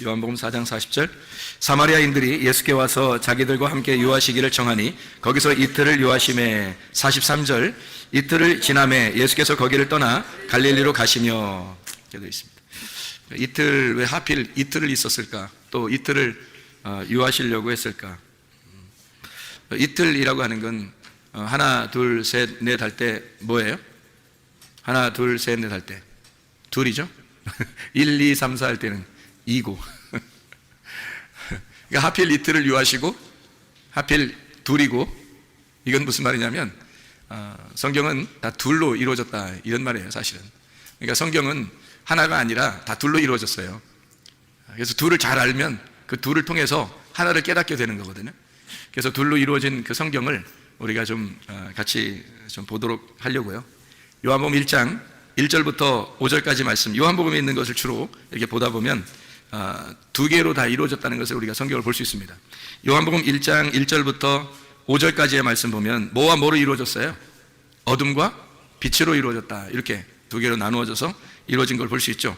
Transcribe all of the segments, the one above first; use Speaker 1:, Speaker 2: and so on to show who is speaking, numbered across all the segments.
Speaker 1: 요한복음 4장 40절, 사마리아인들이 예수께 와서 자기들과 함께 유하시기를 청하니 거기서 이틀을 유하심에, 43절, 이틀을 지남에 예수께서 거기를 떠나 갈릴리로 가시며, 이렇게 되어 있습니다. 이틀, 왜 하필 이틀을 있었을까? 또 이틀을 유하시려고 했을까? 이틀이라고 하는 건 하나, 둘, 셋, 넷 할 때 뭐예요? 하나, 둘, 셋, 넷 할 때 둘이죠? 1, 2, 3, 4 할 때는 2고 그러니까 하필 이틀을 유하시고 하필 둘이고, 이건 무슨 말이냐면 성경은 다 둘로 이루어졌다 이런 말이에요. 사실은 그러니까 성경은 하나가 아니라 다 둘로 이루어졌어요. 그래서 둘을 잘 알면 그 둘을 통해서 하나를 깨닫게 되는 거거든요. 그래서 둘로 이루어진 그 성경을 우리가 좀 같이 좀 보도록 하려고요. 요한복음 1장 1절부터 5절까지 말씀, 요한복음에 있는 것을 주로 이렇게 보다 보면 두 개로 다 이루어졌다는 것을 우리가 성경을 볼 수 있습니다. 요한복음 1장 1절부터 5절까지의 말씀 보면 뭐와 뭐로 이루어졌어요? 어둠과 빛으로 이루어졌다, 이렇게 두 개로 나누어져서 이루어진 걸 볼 수 있죠.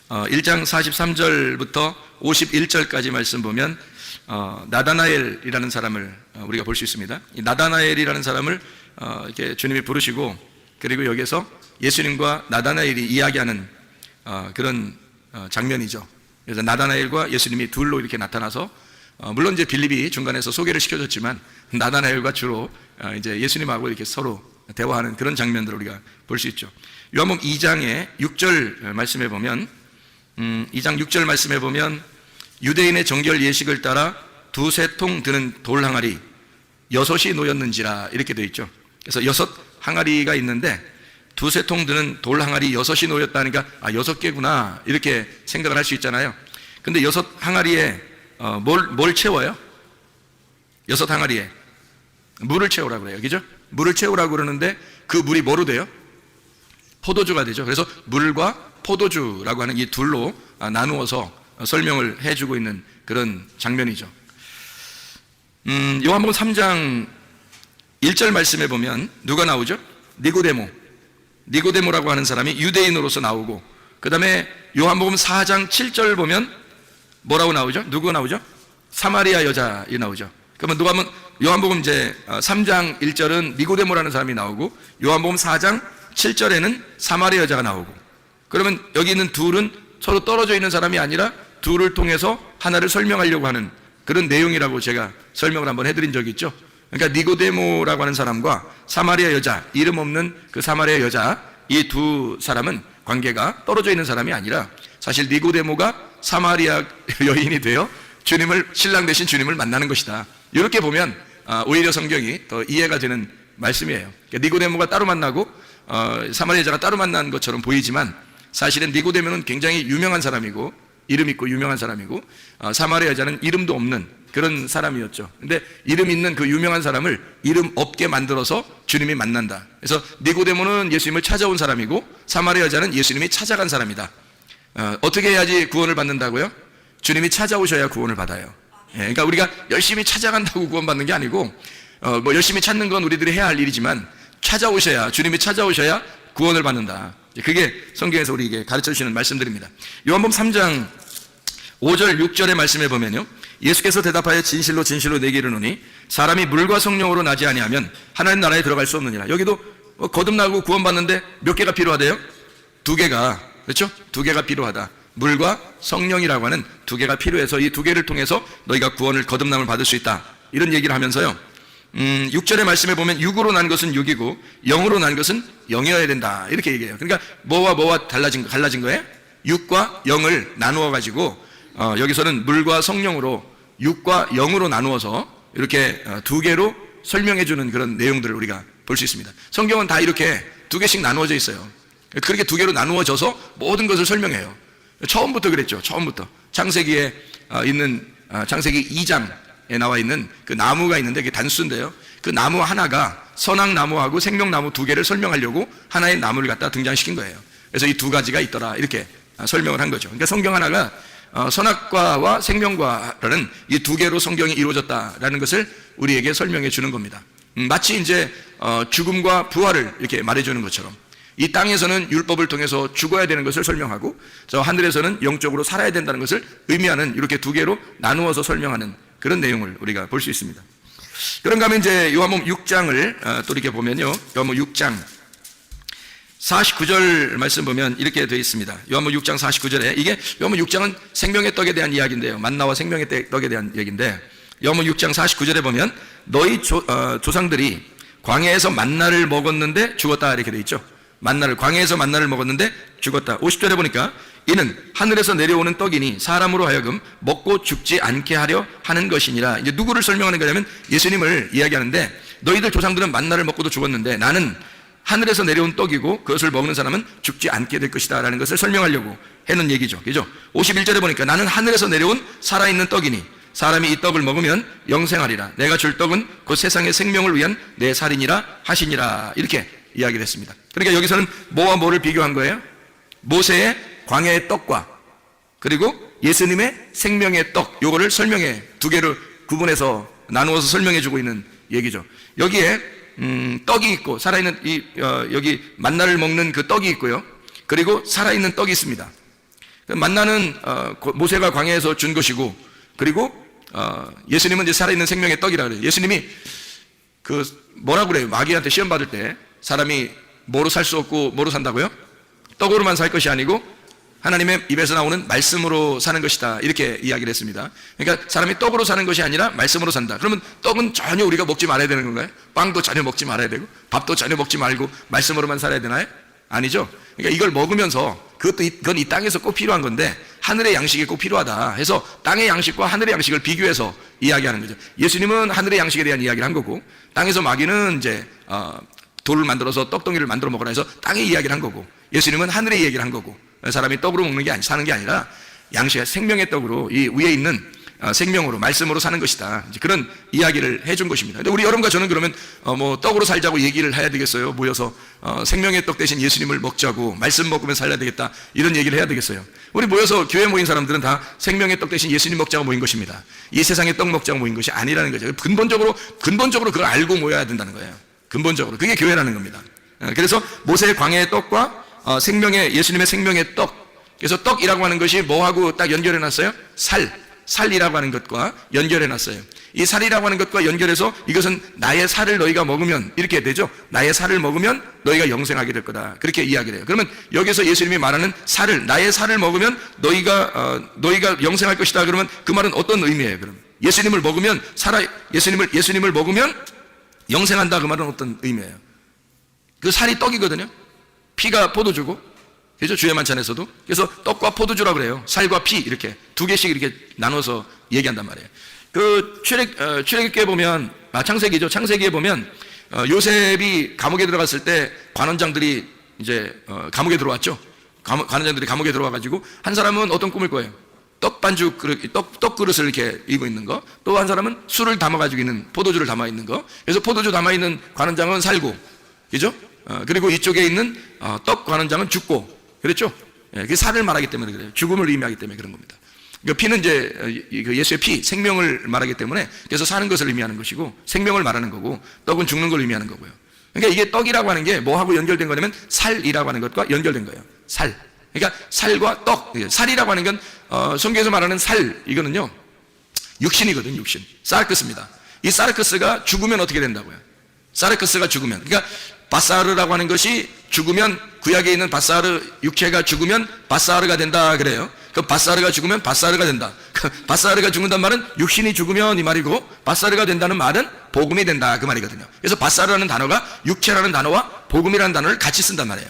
Speaker 1: 1장 43절부터 51절까지 말씀 보면 나다나엘이라는 사람을 우리가 볼 수 있습니다. 이 나다나엘이라는 사람을 이렇게 주님이 부르시고, 그리고 여기서 예수님과 나다나엘이 이야기하는 그런 장면이죠. 그래서 나다나엘과 예수님이 둘로 이렇게 나타나서, 물론 이제 빌립이 중간에서 소개를 시켜줬지만 나다나엘과 주로 이제 예수님하고 이렇게 서로 대화하는 그런 장면들을 우리가 볼 수 있죠. 요한복음 2장의 6절 말씀에 보면, 2장 6절 말씀에 보면 유대인의 정결 예식을 따라 두세 통 드는 돌 항아리 6이 놓였는지라, 이렇게 되어 있죠. 그래서 6 항아리가 있는데 두세 통 드는 돌 항아리 6이 놓였다니까 6개구나 이렇게 생각을 할 수 있잖아요. 근데 6 항아리에 뭘 채워요? 6 항아리에 물을 채우라고 그래요. 그죠? 물을 채우라고 그러는데 그 물이 뭐로 돼요? 포도주가 되죠. 그래서 물과 포도주라고 하는 이 둘로 나누어서 설명을 해주고 있는 그런 장면이죠. 요한복음 3장 1절 말씀에 보면 누가 나오죠? 니고데모라고 하는 사람이 유대인으로서 나오고, 그 다음에 요한복음 4장 7절 보면 뭐라고 나오죠? 누구가 나오죠? 사마리아 여자이 나오죠. 그러면 누가 하면 요한복음 이제 3장 1절은 니고데모라는 사람이 나오고, 요한복음 4장 7절에는 사마리아 여자가 나오고, 그러면 여기 있는 둘은 서로 떨어져 있는 사람이 아니라 둘을 통해서 하나를 설명하려고 하는 그런 내용이라고 제가 설명을 한번 해드린 적이 있죠. 그러니까 니고데모라고 하는 사람과 사마리아 여자, 이름 없는 그 사마리아 여자, 이 두 사람은 관계가 떨어져 있는 사람이 아니라 사실 니고데모가 사마리아 여인이 되어 신랑 대신 주님을 만나는 것이다, 이렇게 보면 오히려 성경이 더 이해가 되는 말씀이에요. 그러니까 니고데모가 따로 만나고 사마리아 여자가 따로 만난 것처럼 보이지만 사실은 니고데모는 굉장히 유명한 사람이고 이름 있고 유명한 사람이고, 사마리아 여자는 이름도 없는 그런 사람이었죠. 근데 이름 있는 그 유명한 사람을 이름 없게 만들어서 주님이 만난다. 그래서 니고데모는 예수님을 찾아온 사람이고 사마리아 여자는 예수님이 찾아간 사람이다. 어떻게 해야지 구원을 받는다고요? 주님이 찾아오셔야 구원을 받아요. 그러니까 우리가 열심히 찾아간다고 구원받는 게 아니고, 뭐 열심히 찾는 건 우리들이 해야 할 일이지만 주님이 찾아오셔야 구원을 받는다. 그게 성경에서 우리에게 가르쳐 주시는 말씀들입니다. 요한복음 3장 5절 6절의 말씀에 보면요, 예수께서 대답하여 진실로 진실로 내게 이르노니 사람이 물과 성령으로 나지 아니하면 하나님 나라에 들어갈 수 없느니라. 여기도 거듭나고 구원받는데 몇 개가 필요하대요? 2개가, 그렇죠? 2개가 필요하다. 물과 성령이라고 하는 2개가 필요해서 이 2개를 통해서 너희가 구원을, 거듭남을 받을 수 있다, 이런 얘기를 하면서요, 6절의 말씀에 보면 육으로 난 것은 육이고 영으로 난 것은 영이어야 된다, 이렇게 얘기해요. 그러니까 뭐와 갈라진 거예요? 육과 영을 나누어 가지고 여기서는 물과 성령으로, 육과 영으로 나누어서 이렇게 2개로 설명해 주는 그런 내용들을 우리가 볼 수 있습니다. 성경은 다 이렇게 2개씩 나누어져 있어요. 그렇게 2개로 나누어져서 모든 것을 설명해요. 처음부터 그랬죠. 처음부터 창세기에 있는 창세기 2장에 나와 있는 그 나무가 있는데 그게 단수인데요, 그 나무 하나가 선악나무하고 생명나무 2개를 설명하려고 하나의 나무를 갖다 등장시킨 거예요. 그래서 이 2가지가 있더라, 이렇게 설명을 한 거죠. 그러니까 성경 하나가 선악과와 생명과라는 이 2개로 성경이 이루어졌다라는 것을 우리에게 설명해 주는 겁니다. 마치 이제 죽음과 부활을 이렇게 말해 주는 것처럼, 이 땅에서는 율법을 통해서 죽어야 되는 것을 설명하고 저 하늘에서는 영적으로 살아야 된다는 것을 의미하는 이렇게 두 개로 나누어서 설명하는 그런 내용을 우리가 볼 수 있습니다. 그런가 하면 이제 요한복음 6장을 또 이렇게 보면요. 요한복음 6장 49절 말씀 보면 이렇게 되어 있습니다. 요한복음 6장 49절에 이게 요한복음 6장은 생명의 떡에 대한 이야기인데요. 만나와 생명의 떡에 대한 얘기인데 요한복음 6장 49절에 보면 너희 조상들이 광야에서 만나를 먹었는데 죽었다 이렇게 되어 있죠. 광야에서 만나를 먹었는데 죽었다. 50절에 보니까 이는 하늘에서 내려오는 떡이니 사람으로 하여금 먹고 죽지 않게 하려 하는 것이니라. 이제 누구를 설명하는 거냐면 예수님을 이야기하는데 너희들 조상들은 만나를 먹고도 죽었는데 나는 하늘에서 내려온 떡이고 그것을 먹는 사람은 죽지 않게 될 것이다 라는 것을 설명하려고 하는 얘기죠. 그죠? 51절에 보니까 나는 하늘에서 내려온 살아있는 떡이니 사람이 이 떡을 먹으면 영생하리라. 내가 줄 떡은 곧 세상의 생명을 위한 내 살이니라 하시니라. 이렇게 이야기를 했습니다. 그러니까 여기서는 뭐와 뭐를 비교한 거예요? 모세의 광야의 떡과 그리고 예수님의 생명의 떡, 요거를 설명해 두 개를 구분해서 나누어서 설명해 주고 있는 얘기죠. 여기에 떡이 있고 살아있는 여기 만나를 먹는 그 떡이 있고요. 그리고 살아있는 떡이 있습니다. 만나는 모세가 광야에서 준 것이고 그리고 예수님은 이제 살아있는 생명의 떡이라 그래요. 예수님이 그 뭐라고 그래요? 마귀한테 시험 받을 때 사람이 뭐로 살 수 없고 뭐로 산다고요? 떡으로만 살 것이 아니고 하나님의 입에서 나오는 말씀으로 사는 것이다 이렇게 이야기를 했습니다. 그러니까 사람이 떡으로 사는 것이 아니라 말씀으로 산다. 그러면 떡은 전혀 우리가 먹지 말아야 되는 건가요? 빵도 전혀 먹지 말아야 되고 밥도 전혀 먹지 말고 말씀으로만 살아야 되나요? 아니죠. 그러니까 이걸 먹으면서 그건 이 땅에서 꼭 필요한 건데 하늘의 양식이 꼭 필요하다 해서 땅의 양식과 하늘의 양식을 비교해서 이야기하는 거죠. 예수님은 하늘의 양식에 대한 이야기를 한 거고 땅에서 마귀는 이제 돌을 만들어서 떡덩이를 만들어 먹으라 해서 땅의 이야기를 한 거고 예수님은 하늘의 이야기를 한 거고 사람이 떡으로 먹는 게 사는 게 아니라 양식 생명의 떡으로 이 위에 있는 생명으로 말씀으로 사는 것이다. 이제 그런 이야기를 해준 것입니다. 근데 우리 여러분과 저는 그러면 뭐 떡으로 살자고 얘기를 해야 되겠어요? 모여서 생명의 떡 대신 예수님을 먹자고 말씀 먹으면 살아야 되겠다 이런 얘기를 해야 되겠어요? 우리 모여서 교회 모인 사람들은 다 생명의 떡 대신 예수님 먹자고 모인 것입니다. 이 세상의 떡 먹자고 모인 것이 아니라는 거죠. 근본적으로 그걸 알고 모여야 된다는 거예요. 근본적으로 그게 교회라는 겁니다. 그래서 모세의 광야의 떡과 생명의 예수님의 생명의 떡. 그래서 떡이라고 하는 것이 뭐하고 딱 연결해 놨어요? 살이라고 하는 것과 연결해 놨어요. 이 살이라고 하는 것과 연결해서 이것은 나의 살을 너희가 먹으면 이렇게 되죠. 나의 살을 먹으면 너희가 영생하게 될 거다. 그렇게 이야기를 해요. 그러면 여기서 예수님이 말하는 나의 살을 먹으면 너희가 영생할 것이다. 그러면 그 말은 어떤 의미예요? 그럼 예수님을 먹으면 예수님을 먹으면 영생한다. 그 말은 어떤 의미예요? 그 살이 떡이거든요. 피가 포도주고, 그죠? 주의 만찬에서도. 그래서 떡과 포도주라고 그래요. 살과 피 이렇게 두 개씩 이렇게 나눠서 얘기한단 말이에요. 그 출애굽기에 보면 창세기죠. 창세기에 보면 요셉이 감옥에 들어갔을 때 관원장들이 이제 감옥에 들어왔죠. 관원장들이 감옥에 들어와가지고 한 사람은 어떤 꿈을 꿔요? 떡반죽 그릇, 떡 그릇을 이렇게 입고 있는 거. 또 한 사람은 술을 담아가지고 있는 포도주를 담아 있는 거. 그래서 포도주 담아 있는 관원장은 살고, 그죠? 그리고 이쪽에 있는 떡 관원장은 죽고, 그랬죠? 그 살을 말하기 때문에 그래요. 죽음을 의미하기 때문에 그런 겁니다. 그 피는 이제 예수의 피, 생명을 말하기 때문에 그래서 사는 것을 의미하는 것이고 생명을 말하는 거고 떡은 죽는 걸 의미하는 거고요. 그러니까 이게 떡이라고 하는 게 뭐하고 연결된 거냐면 살이라고 하는 것과 연결된 거예요. 살. 그러니까 살과 떡. 살이라고 하는 건 성경에서 말하는 살 이거는요 육신이거든요. 육신. 사르크스입니다. 이 사르크스가 죽으면 어떻게 된다고요? 사르크스가 죽으면, 그러니까 바사르라고 하는 것이 죽으면, 구약에 있는 바사르 육체가 죽으면 바사르가 된다 그래요. 그 바사르가 죽으면 바사르가 된다. 바사르가 죽는단 말은 육신이 죽으면 이 말이고, 바사르가 된다는 말은 복음이 된다 그 말이거든요. 그래서 바사르라는 단어가 육체라는 단어와 복음이라는 단어를 같이 쓴단 말이에요.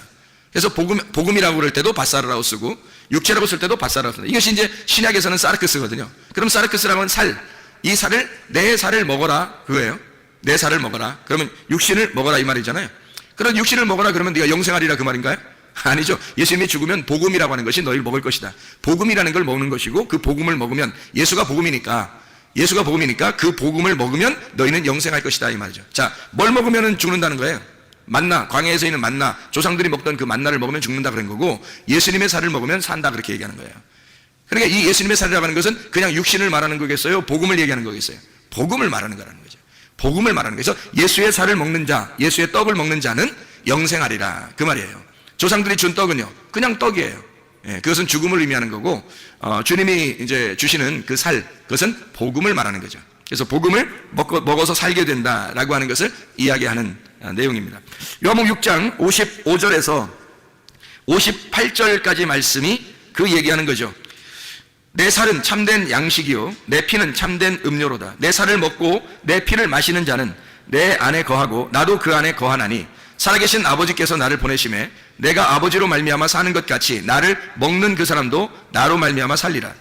Speaker 1: 그래서 복음이라고 그럴 때도 바사르라고 쓰고 육체라고 쓸 때도 바사르라고 쓴다. 이것이 이제 신약에서는 사르크스거든요. 그럼 사르크스라고 하는 살, 이 살을, 내 살을 먹어라 그거예요. 내 살을 먹어라. 그러면 육신을 먹어라 이 말이잖아요. 그런 육신을 먹어라 그러면 네가 영생하리라 그 말인가요? 아니죠. 예수님이 죽으면 복음이라고 하는 것이 너희를 먹을 것이다. 복음이라는 걸 먹는 것이고 그 복음을 먹으면 예수가 복음이니까 그 복음을 먹으면 너희는 영생할 것이다 이 말이죠. 자, 뭘 먹으면 죽는다는 거예요? 만나, 광야에서 있는 만나, 조상들이 먹던 그 만나를 먹으면 죽는다 그런 거고 예수님의 살을 먹으면 산다 그렇게 얘기하는 거예요. 그러니까 이 예수님의 살이라고 하는 것은 그냥 육신을 말하는 거겠어요? 복음을 얘기하는 거겠어요? 복음을 말하는 거라는 거죠. 복음을 말하는 거죠. 예수의 살을 먹는 자, 예수의 떡을 먹는 자는 영생하리라 그 말이에요. 조상들이 준 떡은요, 그냥 떡이에요. 예, 그것은 죽음을 의미하는 거고, 주님이 이제 주시는 그 살, 그것은 복음을 말하는 거죠. 그래서 복음을 먹어서 살게 된다라고 하는 것을 이야기하는 내용입니다. 요한복음 6장 55절에서 58절까지 말씀이 그 얘기하는 거죠. 내 살은 참된 양식이요 내 피는 참된 음료로다. 내 살을 먹고 내 피를 마시는 자는 내 안에 거하고 나도 그 안에 거하나니 살아계신 아버지께서 나를 보내심에 내가 아버지로 말미암아 사는 것 같이 나를 먹는 그 사람도 나로 말미암아 살리라.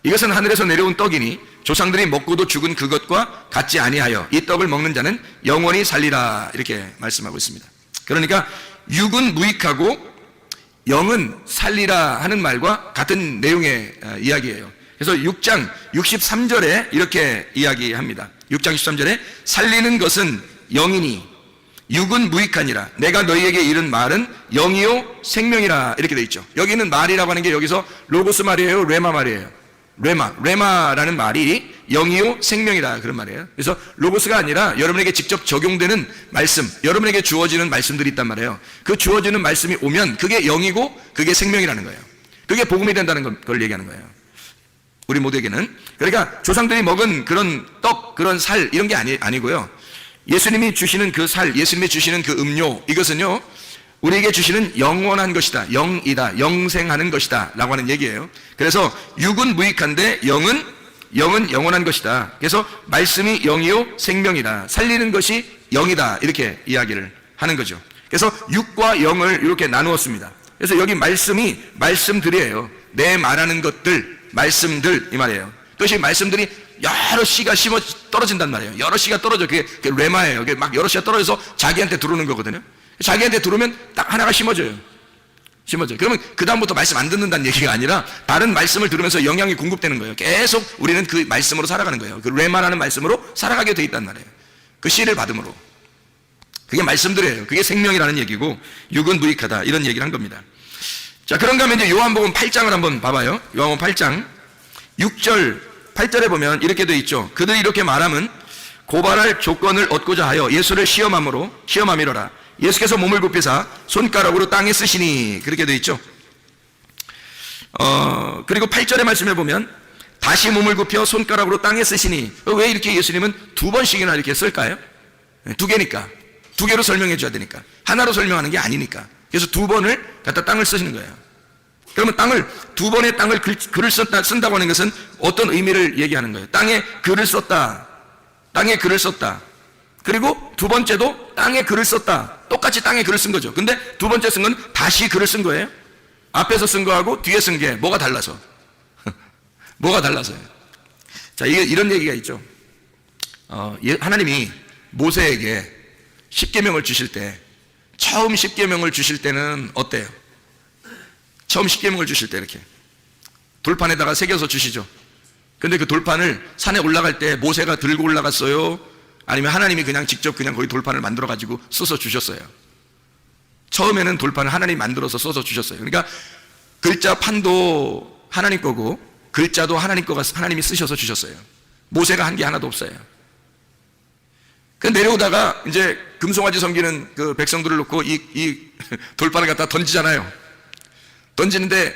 Speaker 1: 이것은 하늘에서 내려온 떡이니 조상들이 먹고도 죽은 그것과 같지 아니하여 이 떡을 먹는 자는 영원히 살리라. 이렇게 말씀하고 있습니다. 그러니까 육은 무익하고 영은 살리라 하는 말과 같은 내용의 이야기예요. 그래서 6장 63절에 이렇게 이야기합니다. 6장 63절에 살리는 것은 영이니 육은 무익하니라. 내가 너희에게 이른 말은 영이요 생명이라. 이렇게 돼 있죠. 여기 있는 말이라고 하는 게 여기서 로고스 말이에요, 레마 말이에요? 레마라는 말이 영이요 생명이라 그런 말이에요. 그래서 로고스가 아니라 여러분에게 직접 적용되는 말씀, 여러분에게 주어지는 말씀들이 있단 말이에요. 그 주어지는 말씀이 오면 그게 영이고 그게 생명이라는 거예요. 그게 복음이 된다는 걸 얘기하는 거예요. 우리 모두에게는. 그러니까 조상들이 먹은 그런 떡, 그런 살 이런 게 아니고요. 예수님이 주시는 그 살, 예수님이 주시는 그 음료, 이것은요 우리에게 주시는 영원한 것이다, 영이다, 영생하는 것이다 라고 하는 얘기예요. 그래서 육은 무익한데 영은 영원한 것이다. 그래서 말씀이 영이요 생명이다, 살리는 것이 영이다, 이렇게 이야기를 하는 거죠. 그래서 육과 영을 이렇게 나누었습니다. 그래서 여기 말씀이 말씀들이에요. 내 말하는 것들, 말씀들 이 말이에요. 그것이 말씀들이 여러 씨가 심어 떨어진단 말이에요. 여러 씨가 떨어져. 그게 레마예요. 그게 막 여러 씨가 떨어져서 자기한테 들어오는 거거든요. 자기한테 들어오면 딱 하나가 심어져요. 그러면 그 다음부터 말씀 안 듣는다는 얘기가 아니라 다른 말씀을 들으면서 영향이 공급되는 거예요. 계속 우리는 그 말씀으로 살아가는 거예요. 그 레마라는 말씀으로 살아가게 돼 있단 말이에요. 그 씨를 받음으로. 그게 말씀들이에요. 그게 생명이라는 얘기고 육은 무익하다, 이런 얘기를 한 겁니다. 자, 그런가 하면 이제 요한복음 8장을 한번 봐봐요. 요한복음 8장 6절 8절에 보면 이렇게 돼 있죠. 그들이 이렇게 말하면 고발할 조건을 얻고자 하여 예수를 시험함이로라. 예수께서 몸을 굽히사 손가락으로 땅에 쓰시니, 그렇게 돼 있죠. 그리고 8절의 말씀에 보면 다시 몸을 굽혀 손가락으로 땅에 쓰시니, 왜 이렇게 예수님은 두 번씩이나 이렇게 쓸까요? 두 개니까. 두 개로 설명해 줘야 되니까. 하나로 설명하는 게 아니니까. 그래서 두 번을 갖다 땅을 쓰시는 거예요. 그러면 두 번의 땅을 글을 쓴다고 하는 것은 어떤 의미를 얘기하는 거예요? 땅에 글을 썼다. 땅에 글을 썼다. 그리고 두 번째도 땅에 글을 썼다. 똑같이 땅에 글을 쓴 거죠. 근데 두 번째 쓴 건 다시 글을 쓴 거예요. 앞에서 쓴 거하고 뒤에 쓴 게 뭐가 달라서? 뭐가 달라서요? 자, 이게 이런 얘기가 있죠. 하나님이 모세에게 십계명을 주실 때, 처음 십계명을 주실 때는 어때요? 처음 십계명을 주실 때 이렇게 돌판에다가 새겨서 주시죠. 근데 그 돌판을 산에 올라갈 때 모세가 들고 올라갔어요? 아니면 하나님이 그냥 직접 그냥 거기 돌판을 만들어 가지고 써서 주셨어요? 처음에는 돌판을 하나님이 만들어서 써서 주셨어요. 그러니까 글자 판도 하나님 거고 글자도 하나님 거가 하나님이 쓰셔서 주셨어요. 모세가 한 게 하나도 없어요. 그 내려오다가 이제 금송아지 섬기는 그 백성들을 놓고 이 돌판을 갖다 던지잖아요. 던지는데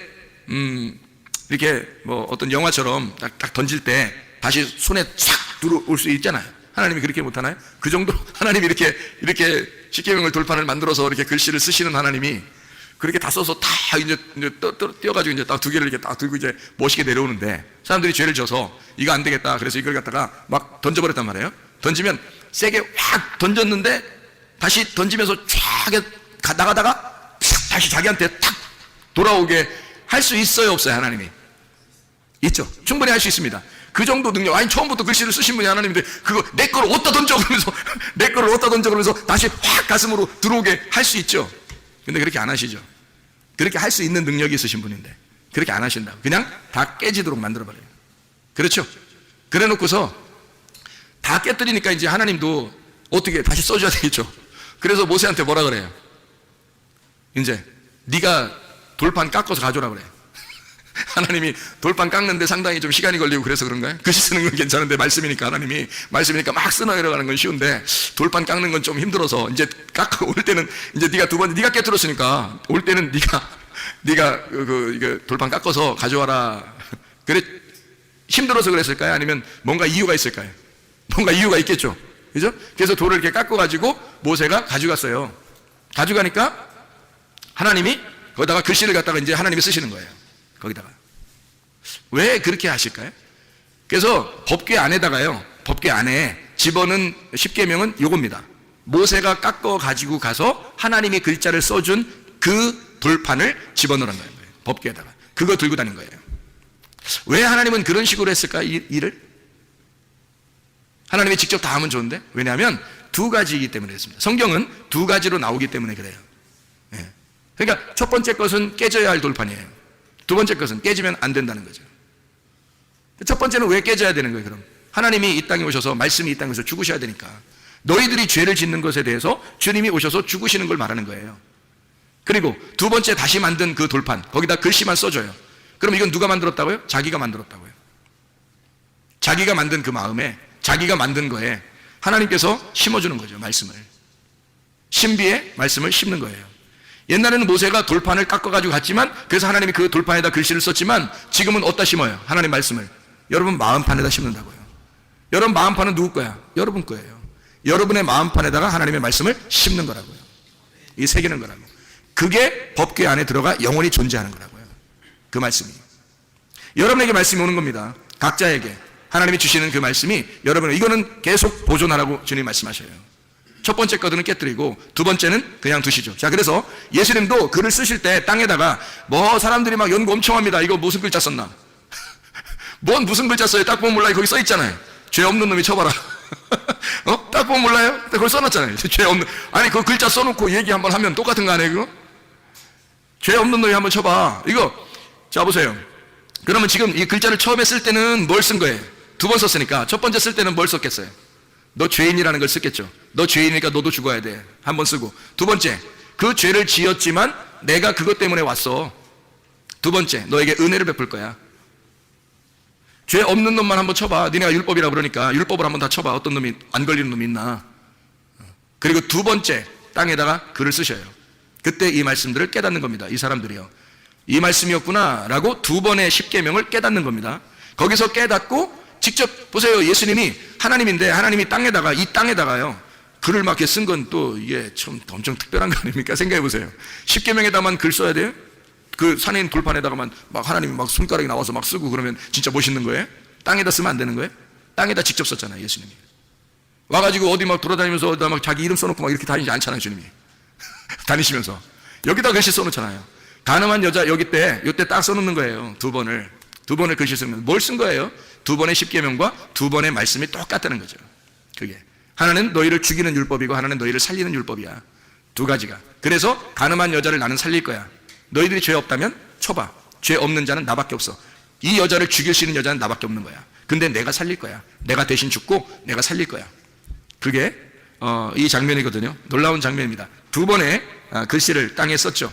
Speaker 1: 이렇게 뭐 어떤 영화처럼 딱 던질 때 다시 손에 싹 들어올 수 있잖아요. 하나님이 그렇게 못하나요? 그 정도로 하나님이 이렇게 십계명을 돌판을 만들어서 이렇게 글씨를 쓰시는 하나님이 그렇게 다 써서 다 이제 띄어가지고 이제 딱 두 개를 이렇게 딱 들고 이제 멋있게 내려오는데, 사람들이 죄를 져서 이거 안 되겠다 그래서 이걸 갖다가 막 던져버렸단 말이에요. 던지면 세게 확 던졌는데 다시 던지면서 쫙 나가다가 다시 자기한테 탁 돌아오게 할 수 있어요, 없어요? 하나님이 있죠. 충분히 할 수 있습니다. 그 정도 능력. 아니, 처음부터 글씨를 쓰신 분이 하나님인데 그거 내 거를 어디다 던져 그러면서 다시 확 가슴으로 들어오게 할 수 있죠. 근데 그렇게 안 하시죠. 그렇게 할 수 있는 능력이 있으신 분인데 그렇게 안 하신다고. 그냥 다 깨지도록 만들어버려요. 그렇죠? 그래 놓고서 다 깨뜨리니까 이제 하나님도 어떻게 다시 써줘야 되겠죠. 그래서 모세한테 뭐라 그래요? 이제 네가 돌판 깎아서 가져오라 그래. 하나님이 돌판 깎는데 상당히 좀 시간이 걸리고 그래서 그런가요? 글씨 쓰는 건 괜찮은데 말씀이니까 하나님이 말씀이니까 막 쓰나 내려가는 건 쉬운데 돌판 깎는 건 좀 힘들어서 이제 깎아 올 때는 이제 네가 두 번 네가 깨뜨렸으니까 올 때는 네가 이거 돌판 깎아서 가져와라. 그래 힘들어서 그랬을까요? 아니면 뭔가 이유가 있을까요? 뭔가 이유가 있겠죠. 그죠? 그래서 돌을 이렇게 깎아 가지고 모세가 가져갔어요. 가져가니까 하나님이 거기다가 글씨를 갖다가 이제 하나님이 쓰시는 거예요. 거기다가. 왜 그렇게 하실까요? 그래서 법궤 안에다가요, 법궤 안에 집어넣은 십계명은 요겁니다. 모세가 깎아 가지고 가서 하나님이 글자를 써준 그 돌판을 집어넣는 거예요. 법궤에다가. 그거 들고 다닌 거예요. 왜 하나님은 그런 식으로 했을까요? 일을? 하나님이 직접 다 하면 좋은데? 왜냐하면 두 가지이기 때문에 그렇습니다. 성경은 두 가지로 나오기 때문에 그래요. 예. 그러니까 첫 번째 것은 깨져야 할 돌판이에요. 두 번째 것은 깨지면 안 된다는 거죠. 첫 번째는 왜 깨져야 되는 거예요, 그럼? 하나님이 이 땅에 오셔서, 말씀이 이 땅에 오셔서 죽으셔야 되니까. 너희들이 죄를 짓는 것에 대해서 주님이 오셔서 죽으시는 걸 말하는 거예요. 그리고 두 번째 다시 만든 그 돌판, 거기다 글씨만 써줘요. 그럼 이건 누가 만들었다고요? 자기가 만들었다고요. 자기가 만든 그 마음에, 자기가 만든 거에 하나님께서 심어주는 거죠, 말씀을. 신비의 말씀을 심는 거예요. 옛날에는 모세가 돌판을 깎아가지고 갔지만, 그래서 하나님이 그 돌판에다 글씨를 썼지만, 지금은 어디다 심어요? 하나님 말씀을. 여러분 마음판에다 심는다고요. 여러분 마음판은 누구 거야? 여러분 거예요. 여러분의 마음판에다가 하나님의 말씀을 심는 거라고요. 이 새기는 거라고. 그게 법궤 안에 들어가 영원히 존재하는 거라고요. 그 말씀이. 여러분에게 말씀이 오는 겁니다. 각자에게. 하나님이 주시는 그 말씀이 여러분, 이거는 계속 보존하라고 주님 말씀하셔요. 첫 번째 거는 깨뜨리고 두 번째는 그냥 두시죠. 자, 그래서 예수님도 글을 쓰실 때 땅에다가 뭐 사람들이 막 연구 엄청 합니다. 이거 무슨 글자 썼나? 뭔 무슨 글자 써요? 딱 보면 몰라요. 거기 써 있잖아요. 죄 없는 놈이 쳐봐라. 딱 보면 몰라요? 그걸 써놨잖아요. 죄 없는. 아니 그 글자 써놓고 얘기 한번 하면 똑같은 거 아니에요? 그거? 죄 없는 놈이 한번 쳐봐. 이거 자 보세요. 그러면 지금 이 글자를 처음에 쓸 때는 뭘 쓴 거예요? 두 번 썼으니까 첫 번째 쓸 때는 뭘 썼겠어요? 너 죄인이라는 걸 썼겠죠. 너 죄인이니까 너도 죽어야 돼. 한 번 쓰고. 두 번째, 그 죄를 지었지만 내가 그것 때문에 왔어. 두 번째, 너에게 은혜를 베풀 거야. 죄 없는 놈만 한번 쳐봐. 니네가 율법이라고 그러니까 율법을 한번 다 쳐봐. 어떤 놈이 안 걸리는 놈이 있나. 그리고 두 번째, 땅에다가 글을 쓰셔요. 그때 이 말씀들을 깨닫는 겁니다. 이 사람들이요. 이 말씀이었구나 라고 두 번의 십계명을 깨닫는 겁니다. 거기서 깨닫고 직접 보세요. 예수님이 하나님인데 하나님이 땅에다가, 이 땅에다가요, 글을 막 이렇게 쓴 건 또 이게 참 엄청 특별한 거 아닙니까? 생각해 보세요. 십계명에다만 글 써야 돼요? 그 산에 있는 돌판에다가만 막 하나님이 막 손가락이 나와서 막 쓰고 그러면 진짜 멋있는 거예요? 땅에다 쓰면 안 되는 거예요? 땅에다 직접 썼잖아요, 예수님이. 와가지고 어디 막 돌아다니면서 어디다 막 자기 이름 써놓고 막 이렇게 다니지 않잖아요, 주님이. 다니시면서. 여기다 글씨 써놓잖아요. 가늠한 여자 여기 때, 요때 딱 써놓는 거예요. 두 번을 글씨 쓰면. 뭘 쓴 거예요? 두 번의 십계명과 두 번의 말씀이 똑같다는 거죠. 그게. 하나는 너희를 죽이는 율법이고 하나는 너희를 살리는 율법이야. 두 가지가. 그래서 가늠한 여자를 나는 살릴 거야. 너희들이 죄 없다면 쳐봐. 죄 없는 자는 나밖에 없어. 이 여자를 죽일 수 있는 여자는 나밖에 없는 거야. 근데 내가 살릴 거야. 내가 대신 죽고 내가 살릴 거야. 그게 이 장면이거든요. 놀라운 장면입니다. 두 번의 글씨를 땅에 썼죠.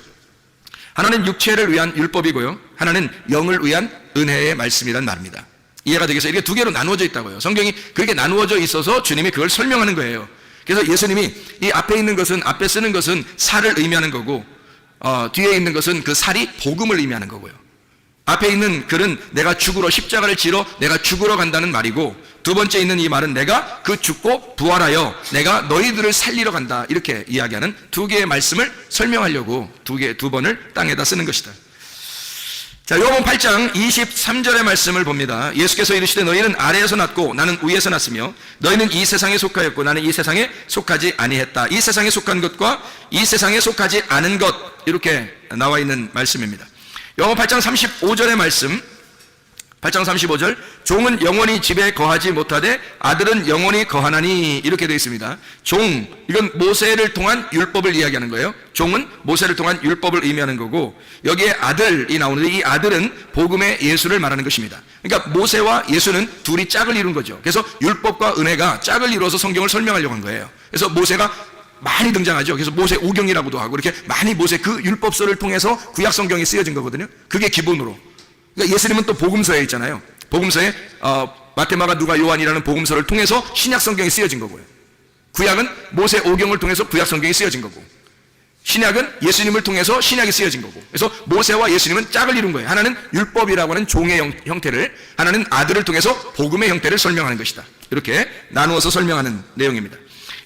Speaker 1: 하나는 육체를 위한 율법이고요, 하나는 영을 위한 은혜의 말씀이란 말입니다. 이해가 되겠어요? 이게 두 개로 나누어져 있다고요. 성경이 그렇게 나누어져 있어서 주님이 그걸 설명하는 거예요. 그래서 예수님이 이 앞에 있는 것은, 앞에 쓰는 것은 살을 의미하는 거고, 뒤에 있는 것은 그 살이 복음을 의미하는 거고요. 앞에 있는 글은 내가 죽으러, 십자가를 지러 내가 죽으러 간다는 말이고, 두 번째 있는 이 말은 내가 그 죽고 부활하여 내가 너희들을 살리러 간다, 이렇게 이야기하는 두 개의 말씀을 설명하려고 두 번을 땅에다 쓰는 것이다. 자, 요번 8장 23절의 말씀을 봅니다. 예수께서 이르시되 너희는 아래에서 났고 나는 위에서 났으며 너희는 이 세상에 속하였고 나는 이 세상에 속하지 아니했다. 이 세상에 속한 것과 이 세상에 속하지 않은 것, 이렇게 나와 있는 말씀입니다. 요번 8장 35절의 말씀, 8장 35절, 종은 영원히 집에 거하지 못하되 아들은 영원히 거하나니, 이렇게 되어 있습니다. 종, 이건 모세를 통한 율법을 이야기하는 거예요. 종은 모세를 통한 율법을 의미하는 거고, 여기에 아들이 나오는데 이 아들은 복음의 예수를 말하는 것입니다. 그러니까 모세와 예수는 둘이 짝을 이룬 거죠. 그래서 율법과 은혜가 짝을 이루어서 성경을 설명하려고 한 거예요. 그래서 모세가 많이 등장하죠. 그래서 모세 오경이라고도 하고, 이렇게 많이 모세 그 율법서를 통해서 구약 성경이 쓰여진 거거든요. 그게 기본으로. 그러니까 예수님은 또 복음서에 있잖아요. 복음서에 마태, 마가, 누가, 요한이라는 복음서를 통해서 신약 성경이 쓰여진 거고요. 구약은 모세 오경을 통해서 구약 성경이 쓰여진 거고, 신약은 예수님을 통해서 신약이 쓰여진 거고. 그래서 모세와 예수님은 짝을 이룬 거예요. 하나는 율법이라고 하는 종의 형태를, 하나는 아들을 통해서 복음의 형태를 설명하는 것이다. 이렇게 나누어서 설명하는 내용입니다.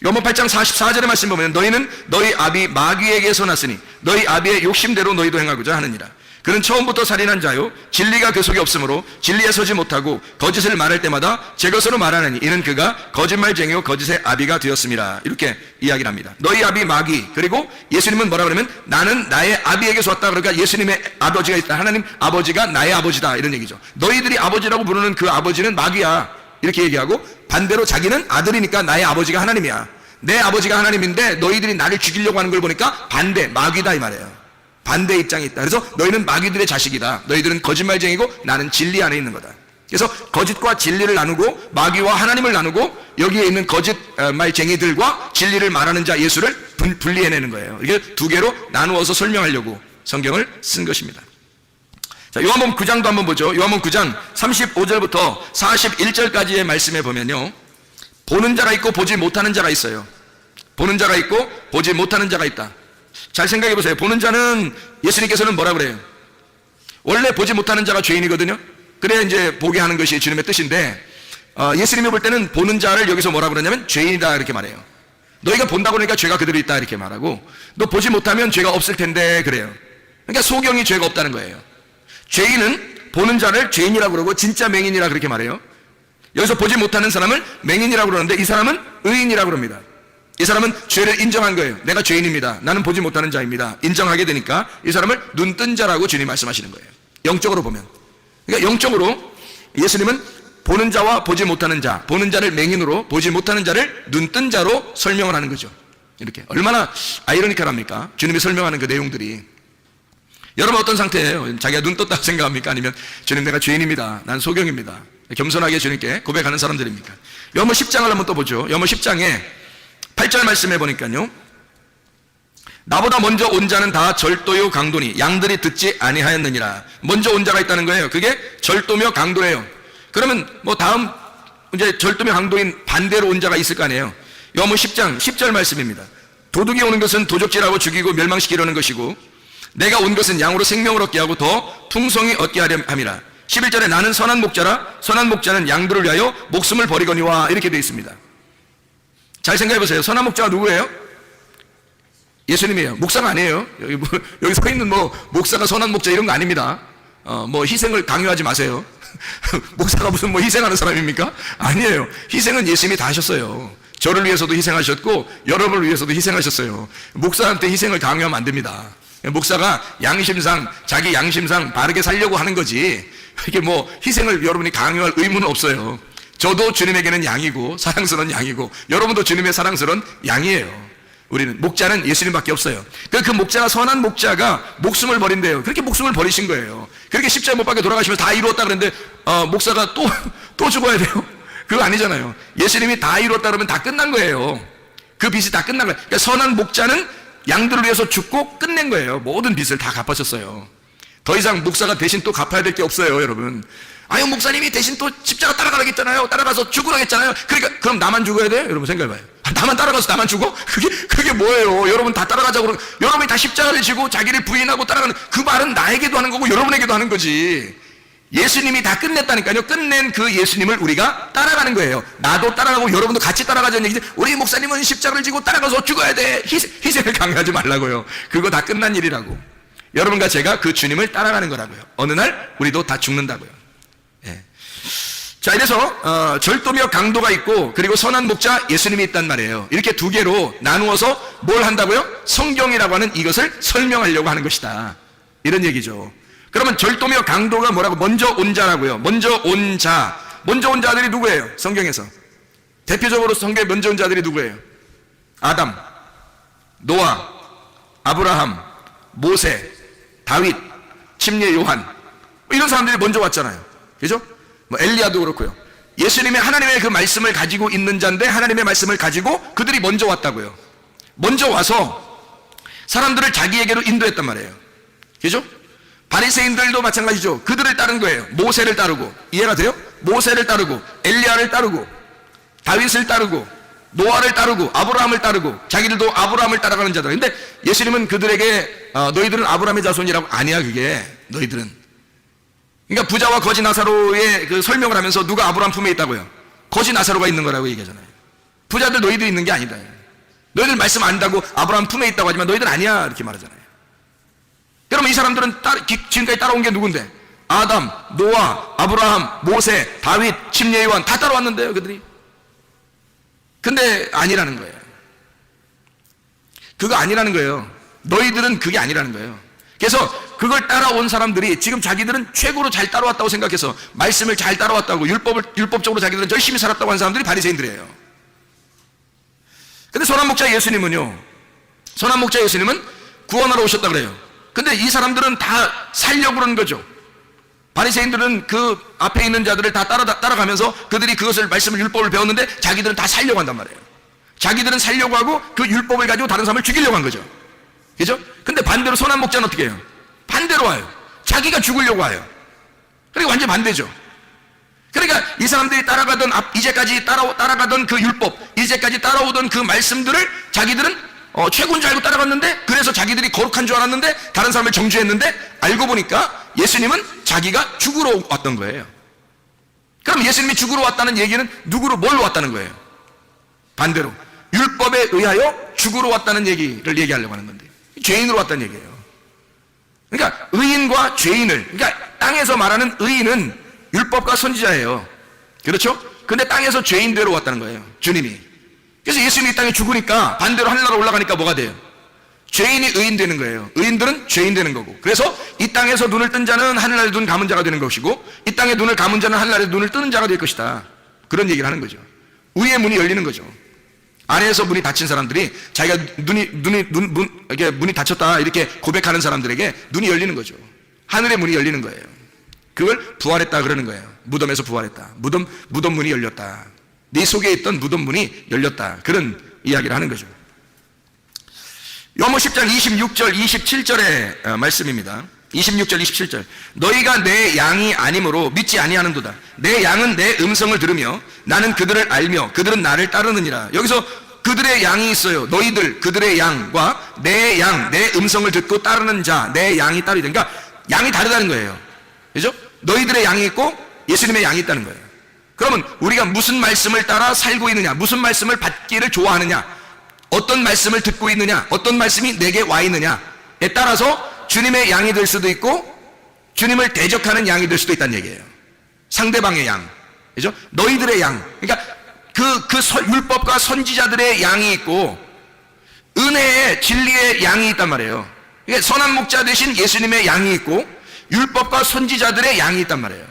Speaker 1: 요한복음 8장 44절의 말씀 보면 너희는 너희 아비 마귀에게서 났으니 너희 아비의 욕심대로 너희도 행하고자 하느니라. 그는 처음부터 살인한 자요 진리가 그 속에 없으므로 진리에 서지 못하고 거짓을 말할 때마다 제 것으로 말하느니 이는 그가 거짓말쟁이요 거짓의 아비가 되었음이라. 이렇게 이야기를 합니다. 너희 아비 마귀. 그리고 예수님은 뭐라 그러면 나는 나의 아비에게서 왔다. 그러니까 예수님의 아버지가 있다. 하나님 아버지가 나의 아버지다. 이런 얘기죠. 너희들이 아버지라고 부르는 그 아버지는 마귀야. 이렇게 얘기하고, 반대로 자기는 아들이니까 나의 아버지가 하나님이야. 내 아버지가 하나님인데 너희들이 나를 죽이려고 하는 걸 보니까 반대, 마귀다 이 말이에요. 반대 입장이 있다. 그래서 너희는 마귀들의 자식이다. 너희들은 거짓말쟁이고 나는 진리 안에 있는 거다. 그래서 거짓과 진리를 나누고 마귀와 하나님을 나누고 여기에 있는 거짓말쟁이들과 진리를 말하는 자 예수를 분리해내는 거예요. 이게 두 개로 나누어서 설명하려고 성경을 쓴 것입니다. 자, 요한복음 9장도 한번 보죠. 요한복음 9장 35절부터 41절까지의 말씀에 보면요, 보는 자가 있고 보지 못하는 자가 있어요. 보는 자가 있고 보지 못하는 자가 있다. 잘 생각해 보세요. 보는 자는 예수님께서는 뭐라 그래요? 원래 보지 못하는 자가 죄인이거든요. 그래야 이제 보게 하는 것이 주님의 뜻인데, 예수님이 볼 때는 보는 자를 여기서 뭐라 그러냐면 죄인이다 이렇게 말해요. 너희가 본다고 그러니까 죄가 그대로 있다 이렇게 말하고, 너 보지 못하면 죄가 없을 텐데 그래요. 그러니까 소경이 죄가 없다는 거예요. 죄인은 보는 자를 죄인이라고 그러고 진짜 맹인이라 그렇게 말해요. 여기서 보지 못하는 사람을 맹인이라고 그러는데 이 사람은 의인이라고 그럽니다. 이 사람은 죄를 인정한 거예요. 내가 죄인입니다. 나는 보지 못하는 자입니다. 인정하게 되니까 이 사람을 눈뜬 자라고 주님 말씀하시는 거예요. 영적으로 보면. 그러니까 영적으로 예수님은 보는 자와 보지 못하는 자, 보는 자를 맹인으로, 보지 못하는 자를 눈뜬 자로 설명을 하는 거죠. 이렇게 얼마나 아이러니컬합니까? 주님이 설명하는 그 내용들이. 여러분 어떤 상태예요? 자기가 눈 떴다고 생각합니까? 아니면 주님 내가 죄인입니다. 난 소경입니다. 겸손하게 주님께 고백하는 사람들입니까? 요한복음 10장을 한번 또 보죠. 요한복음 10장에 8절 말씀해 보니까요, 나보다 먼저 온 자는 다 절도요 강도니 양들이 듣지 아니하였느니라. 먼저 온 자가 있다는 거예요. 그게 절도며 강도예요. 그러면 뭐 다음 이제 절도며 강도인 반대로 온 자가 있을 거 아니에요. 요한복음 10장 10절 말씀입니다. 도둑이 오는 것은 도적질하고 죽이고 멸망시키려는 것이고 내가 온 것은 양으로 생명을 얻게 하고 더 풍성히 얻게 하려 함이라. 11절에 나는 선한 목자라 선한 목자는 양들을 위하여 목숨을 버리거니와 이렇게 되어 있습니다. 잘 생각해 보세요. 선한 목자가 누구예요? 예수님이에요. 목사가 아니에요. 여기 서 있는 목사가 선한 목자 이런 거 아닙니다. 희생을 강요하지 마세요. 목사가 무슨 희생하는 사람입니까? 아니에요. 희생은 예수님이 다 하셨어요. 저를 위해서도 희생하셨고 여러분을 위해서도 희생하셨어요. 목사한테 희생을 강요하면 안 됩니다. 목사가 자기 양심상 바르게 살려고 하는 거지, 이렇게 희생을 여러분이 강요할 의무는 없어요. 저도 주님에게는 양이고 사랑스러운 양이고 여러분도 주님의 사랑스러운 양이에요. 우리는 목자는 예수님밖에 없어요. 그 목자가 선한 목자가 목숨을 버린대요. 그렇게 목숨을 버리신 거예요. 그렇게 십자가 못 박혀 돌아가시면서 다 이루었다 그랬는데 목사가 또 죽어야 돼요? 그거 아니잖아요. 예수님이 다 이루었다 그러면 다 끝난 거예요. 그 빚이 다 끝난 거예요. 그러니까 선한 목자는 양들을 위해서 죽고 끝낸 거예요. 모든 빚을 다 갚아셨어요. 더 이상 목사가 대신 또 갚아야 될 게 없어요, 여러분. 아유, 목사님이 대신 또 십자가 따라가겠잖아요. 따라가서 죽으라겠잖아요. 그러니까 그럼 나만 죽어야 돼요? 여러분 생각해봐요. 나만 따라가서 나만 죽어? 그게 뭐예요? 여러분 다 따라가자고 그러면 여러분이 다 십자가를 지고 자기를 부인하고 따라가는 그 말은 나에게도 하는 거고 여러분에게도 하는 거지. 예수님이 다 끝냈다니까요. 끝낸 그 예수님을 우리가 따라가는 거예요. 나도 따라가고 여러분도 같이 따라가자는 얘기지. 우리 목사님은 십자가를 지고 따라가서 죽어야 돼. 희생을 강요하지 말라고요. 그거 다 끝난 일이라고. 여러분과 제가 그 주님을 따라가는 거라고요. 어느 날 우리도 다 죽는다고요. 예. 자, 이래서 절도며 강도가 있고 그리고 선한 목자 예수님이 있단 말이에요. 이렇게 두 개로 나누어서 뭘 한다고요? 성경이라고 하는 이것을 설명하려고 하는 것이다. 이런 얘기죠. 그러면 절도며 강도가 뭐라고? 먼저 온 자라고요. 먼저 온 자들이 누구예요? 성경에서 대표적으로 성경에 먼저 온 자들이 누구예요? 아담, 노아, 아브라함, 모세, 다윗, 침례 요한, 이런 사람들이 먼저 왔잖아요. 그죠? 엘리야도 그렇고요. 예수님이 하나님의 그 말씀을 가지고 있는 자인데 하나님의 말씀을 가지고 그들이 먼저 왔다고요. 먼저 와서 사람들을 자기에게로 인도했단 말이에요. 그죠? 바리새인들도 마찬가지죠. 그들을 따른 거예요. 모세를 따르고. 이해가 돼요? 모세를 따르고 엘리야를 따르고 다윗을 따르고 노아를 따르고 아브라함을 따르고 자기들도 아브라함을 따라가는 자들. 근데 예수님은 그들에게 너희들은 아브라함의 자손이라고. 아니야, 그게 너희들은. 그러니까 부자와 거지 나사로의 그 설명을 하면서 누가 아브라함 품에 있다고요? 거지 나사로가 있는 거라고 얘기하잖아요. 부자들 너희들이 있는 게 아니다. 너희들 말씀 안다고 아브라함 품에 있다고 하지만 너희들 아니야, 이렇게 말하잖아요. 그러면 이 사람들은 지금까지 따라온 게 누군데? 아담, 노아, 아브라함, 모세, 다윗, 침례 요한 다 따라왔는데요, 그들이. 근데 아니라는 거예요. 그거 아니라는 거예요. 너희들은 그게 아니라는 거예요. 그래서 그걸 따라온 사람들이 지금 자기들은 최고로 잘 따라왔다고 생각해서 말씀을 잘 따라왔다고 율법적으로 자기들은 열심히 살았다고 하는 사람들이 바리새인들이에요. 근데 선한 목자 예수님은요, 선한 목자 예수님은 구원하러 오셨다 그래요. 근데 이 사람들은 다 살려고 그러는 거죠. 바리새인들은 그 앞에 있는 자들을 다 따라가면서 그들이 그것을 말씀을 율법을 배웠는데 자기들은 다 살려고 한단 말이에요. 자기들은 살려고 하고 그 율법을 가지고 다른 사람을 죽이려고 한 거죠. 그죠? 근데 반대로 선한 목자는 어떻게 해요? 반대로 와요. 자기가 죽으려고 와요. 그러니까 완전 반대죠. 그러니까 이 사람들이 따라가던 이제까지 따라가던 그 율법, 이제까지 따라오던 그 말씀들을 자기들은 최고인 줄 알고 따라갔는데, 그래서 자기들이 거룩한 줄 알았는데 다른 사람을 정죄했는데, 알고 보니까 예수님은 자기가 죽으러 왔던 거예요. 그럼 예수님이 죽으러 왔다는 얘기는 누구로 뭘로 왔다는 거예요? 반대로 율법에 의하여 죽으러 왔다는 얘기를 얘기하려고 하는 건데, 죄인으로 왔다는 얘기예요. 그러니까 의인과 죄인을, 그러니까 땅에서 말하는 의인은 율법과 선지자예요. 그렇죠? 근데 땅에서 죄인대로 왔다는 거예요, 주님이. 그래서 예수님이 이 땅에 죽으니까 반대로 하늘나라 올라가니까 뭐가 돼요? 죄인이 의인 되는 거예요. 의인들은 죄인 되는 거고. 그래서 이 땅에서 눈을 뜬 자는 하늘나라에 눈 감은 자가 되는 것이고, 이 땅에 눈을 감은 자는 하늘나라에 눈을 뜨는 자가 될 것이다. 그런 얘기를 하는 거죠. 의의 문이 열리는 거죠. 안에서 문이 닫힌 사람들이 자기가 문이 닫혔다 이렇게 고백하는 사람들에게 눈이 열리는 거죠. 하늘의 문이 열리는 거예요. 그걸 부활했다 그러는 거예요. 무덤에서 부활했다. 무덤 문이 열렸다. 네 속에 있던 무덤 문이 열렸다. 그런 이야기를 하는 거죠. 요한복음 10장 26절 27절의 말씀입니다. 26절 27절. 너희가 내 양이 아니므로 믿지 아니하는도다. 내 양은 내 음성을 들으며 나는 그들을 알며 그들은 나를 따르느니라. 여기서 그들의 양이 있어요. 너희들 그들의 양과 내 양, 내 음성을 듣고 따르는 자, 내 양이 따르다. 그러니까 양이 다르다는 거예요. 그죠? 너희들의 양이 있고 예수님의 양이 있다는 거예요. 그러면 우리가 무슨 말씀을 따라 살고 있느냐, 무슨 말씀을 받기를 좋아하느냐, 어떤 말씀을 듣고 있느냐, 어떤 말씀이 내게 와 있느냐에 따라서 주님의 양이 될 수도 있고 주님을 대적하는 양이 될 수도 있다는 얘기예요. 상대방의 양, 그죠? 너희들의 양, 그러니까 율법과 선지자들의 양이 있고 은혜의 진리의 양이 있단 말이에요. 그러니까 선한 목자 대신 예수님의 양이 있고 율법과 선지자들의 양이 있단 말이에요.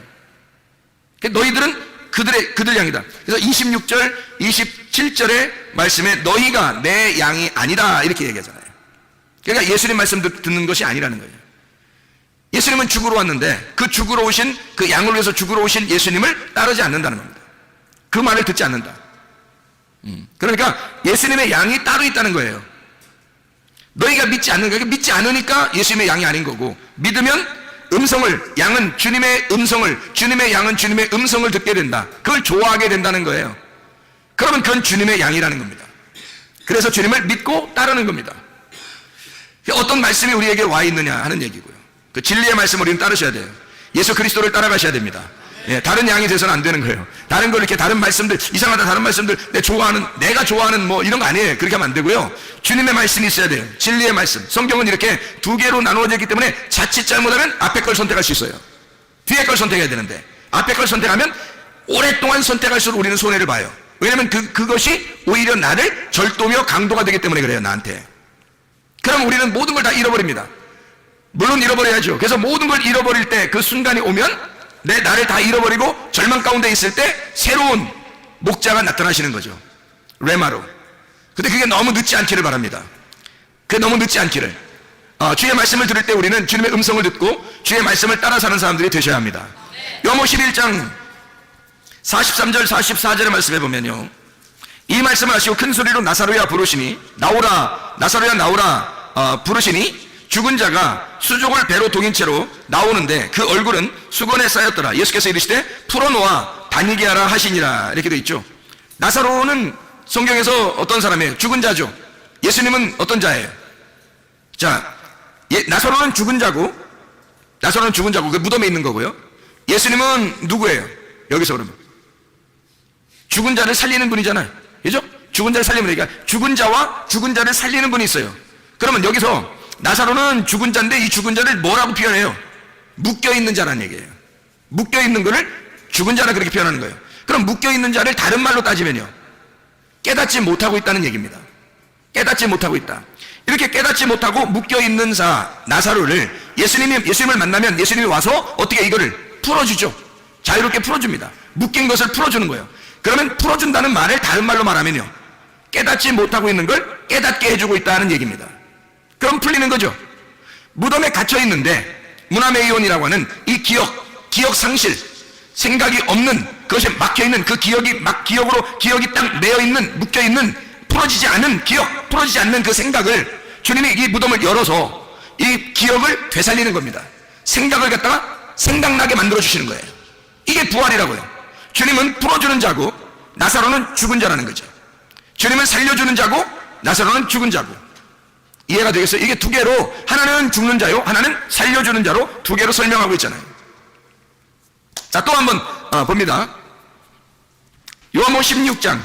Speaker 1: 그러니까 너희들은 그들 양이다. 그래서 26절, 27절의 말씀에 너희가 내 양이 아니다 이렇게 얘기하잖아요. 그러니까 예수님 말씀 듣는 것이 아니라는 거예요. 예수님은 죽으러 왔는데 그 죽으러 오신, 그 양을 위해서 죽으러 오신 예수님을 따르지 않는다는 겁니다. 그 말을 듣지 않는다. 그러니까 예수님의 양이 따로 있다는 거예요. 너희가 믿지 않는 거예요. 믿지 않으니까 예수님의 양이 아닌 거고, 믿으면 양은 주님의 음성을, 주님의 양은 주님의 음성을 듣게 된다. 그걸 좋아하게 된다는 거예요. 그러면 그건 주님의 양이라는 겁니다. 그래서 주님을 믿고 따르는 겁니다. 어떤 말씀이 우리에게 와 있느냐 하는 얘기고요. 그 진리의 말씀을 우리는 따르셔야 돼요. 예수 그리스도를 따라가셔야 됩니다. 예, 다른 양이 돼서는 안 되는 거예요. 다른 걸 이렇게 다른 말씀들, 이상하다 다른 말씀들, 내가 좋아하는 뭐 이런 거 아니에요. 그렇게 하면 안 되고요. 주님의 말씀이 있어야 돼요. 진리의 말씀. 성경은 이렇게 두 개로 나누어져 있기 때문에 자칫 잘못하면 앞에 걸 선택할 수 있어요. 뒤에 걸 선택해야 되는데 앞에 걸 선택하면 오랫동안 선택할수록 우리는 손해를 봐요. 왜냐하면 그것이 오히려 나를 절도며 강도가 되기 때문에 그래요, 나한테. 그럼 우리는 모든 걸 다 잃어버립니다. 물론 잃어버려야죠. 그래서 모든 걸 잃어버릴 때 그 순간이 오면 나를 다 잃어버리고 절망 가운데 있을 때 새로운 목자가 나타나시는 거죠. 레마로. 근데 그게 너무 늦지 않기를 바랍니다. 그게 너무 늦지 않기를. 주의 말씀을 들을 때 우리는 주님의 음성을 듣고 주의 말씀을 따라 사는 사람들이 되셔야 합니다. 요한복음 11장 43절 44절의 말씀해 보면요, 이 말씀을 하시고 큰 소리로 나사로야 부르시니 나오라, 나사로야 나오라 부르시니 죽은 자가 수족을 배로 동인 채로 나오는데 그 얼굴은 수건에 쌓였더라. 예수께서 이르시되 풀어놓아 다니게 하라 하시니라. 이렇게 되어 있죠. 나사로는 성경에서 어떤 사람이에요? 죽은 자죠. 예수님은 어떤 자예요? 자, 나사로는 죽은 자고 그 무덤에 있는 거고요. 예수님은 누구예요? 여기서 그러면 죽은 자를 살리는 분이잖아요. 그죠? 죽은 자를 살리는 분이니까 죽은 자와 죽은 자를 살리는 분이 있어요. 그러면 여기서 나사로는 죽은 자인데 이 죽은 자를 뭐라고 표현해요? 묶여있는 자라는 얘기예요. 묶여있는 거를 죽은 자라 그렇게 표현하는 거예요. 그럼 묶여있는 자를 다른 말로 따지면요, 깨닫지 못하고 있다는 얘기입니다. 깨닫지 못하고 있다. 이렇게 깨닫지 못하고 묶여있는 자 나사로를 예수님을 만나면 예수님이 와서 어떻게 이거를 풀어주죠. 자유롭게 풀어줍니다. 묶인 것을 풀어주는 거예요. 그러면 풀어준다는 말을 다른 말로 말하면요, 깨닫지 못하고 있는 걸 깨닫게 해주고 있다는 얘기입니다. 그럼 풀리는 거죠. 무덤에 갇혀있는데 무나메이온이라고 하는 이 기억 상실, 생각이 없는, 그것이 막혀있는 그 기억이 딱 매여있는, 묶여있는, 풀어지지 않는 그 생각을 주님이 이 무덤을 열어서 이 기억을 되살리는 겁니다. 생각을 갖다가 생각나게 만들어주시는 거예요. 이게 부활이라고요. 주님은 풀어주는 자고 나사로는 죽은 자라는 거죠. 주님은 살려주는 자고 나사로는 죽은 자고. 이해가 되겠어요? 이게 두 개로, 하나는 죽는 자요, 하나는 살려주는 자로 두 개로 설명하고 있잖아요. 자, 또 한번 봅니다. 요한복음 16장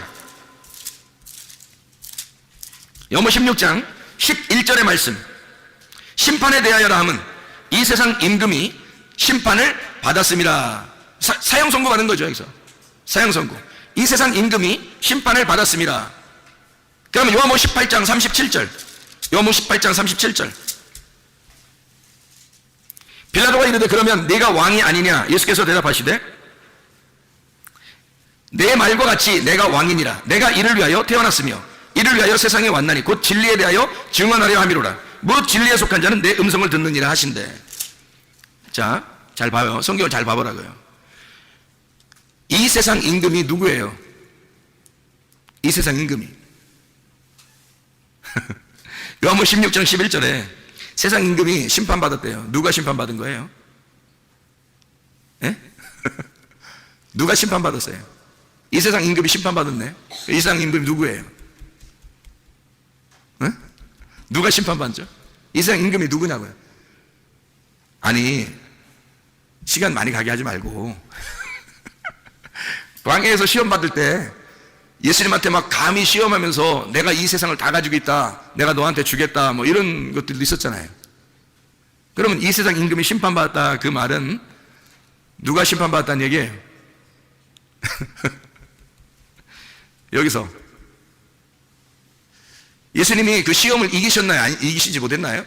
Speaker 1: 11절의 말씀. 심판에 대하여라 함은 이 세상 임금이 심판을 받았음이라. 사형 선고 받은 거죠. 여기서 사형 선고. 이 세상 임금이 심판을 받았음이라. 그러면 요한복음 18장 37절. 요한복음 18장 37절. 빌라도가 이르되 그러면 네가 왕이 아니냐? 예수께서 대답하시되 내 말과 같이 내가 왕이니라. 내가 이를 위하여 태어났으며 이를 위하여 세상에 왔나니 곧 진리에 대하여 증언하려 함이로라. 무릇 진리에 속한 자는 내 음성을 듣느니라 하신대. 자, 잘 봐요. 성경을 잘 봐보라고요. 이 세상 임금이 누구예요? 이 세상 임금이 요한복음 16장 11절에 세상 임금이 심판받았대요. 누가 심판받은 거예요? 예? 누가 심판받았어요? 이 세상 임금이 심판받았네. 이 세상 임금이 누구예요? 예? 누가 심판받죠? 이 세상 임금이 누구냐고요? 아니, 시간 많이 가게 하지 말고 광야에서 시험 받을 때 예수님한테 막 감히 시험하면서 내가 이 세상을 다 가지고 있다, 내가 너한테 주겠다, 뭐 이런 것들도 있었잖아요. 그러면 이 세상 임금이 심판받았다, 그 말은 누가 심판받았다는 얘기예요? 여기서 예수님이 그 시험을 이기셨나요? 아니, 이기시지 못했나요?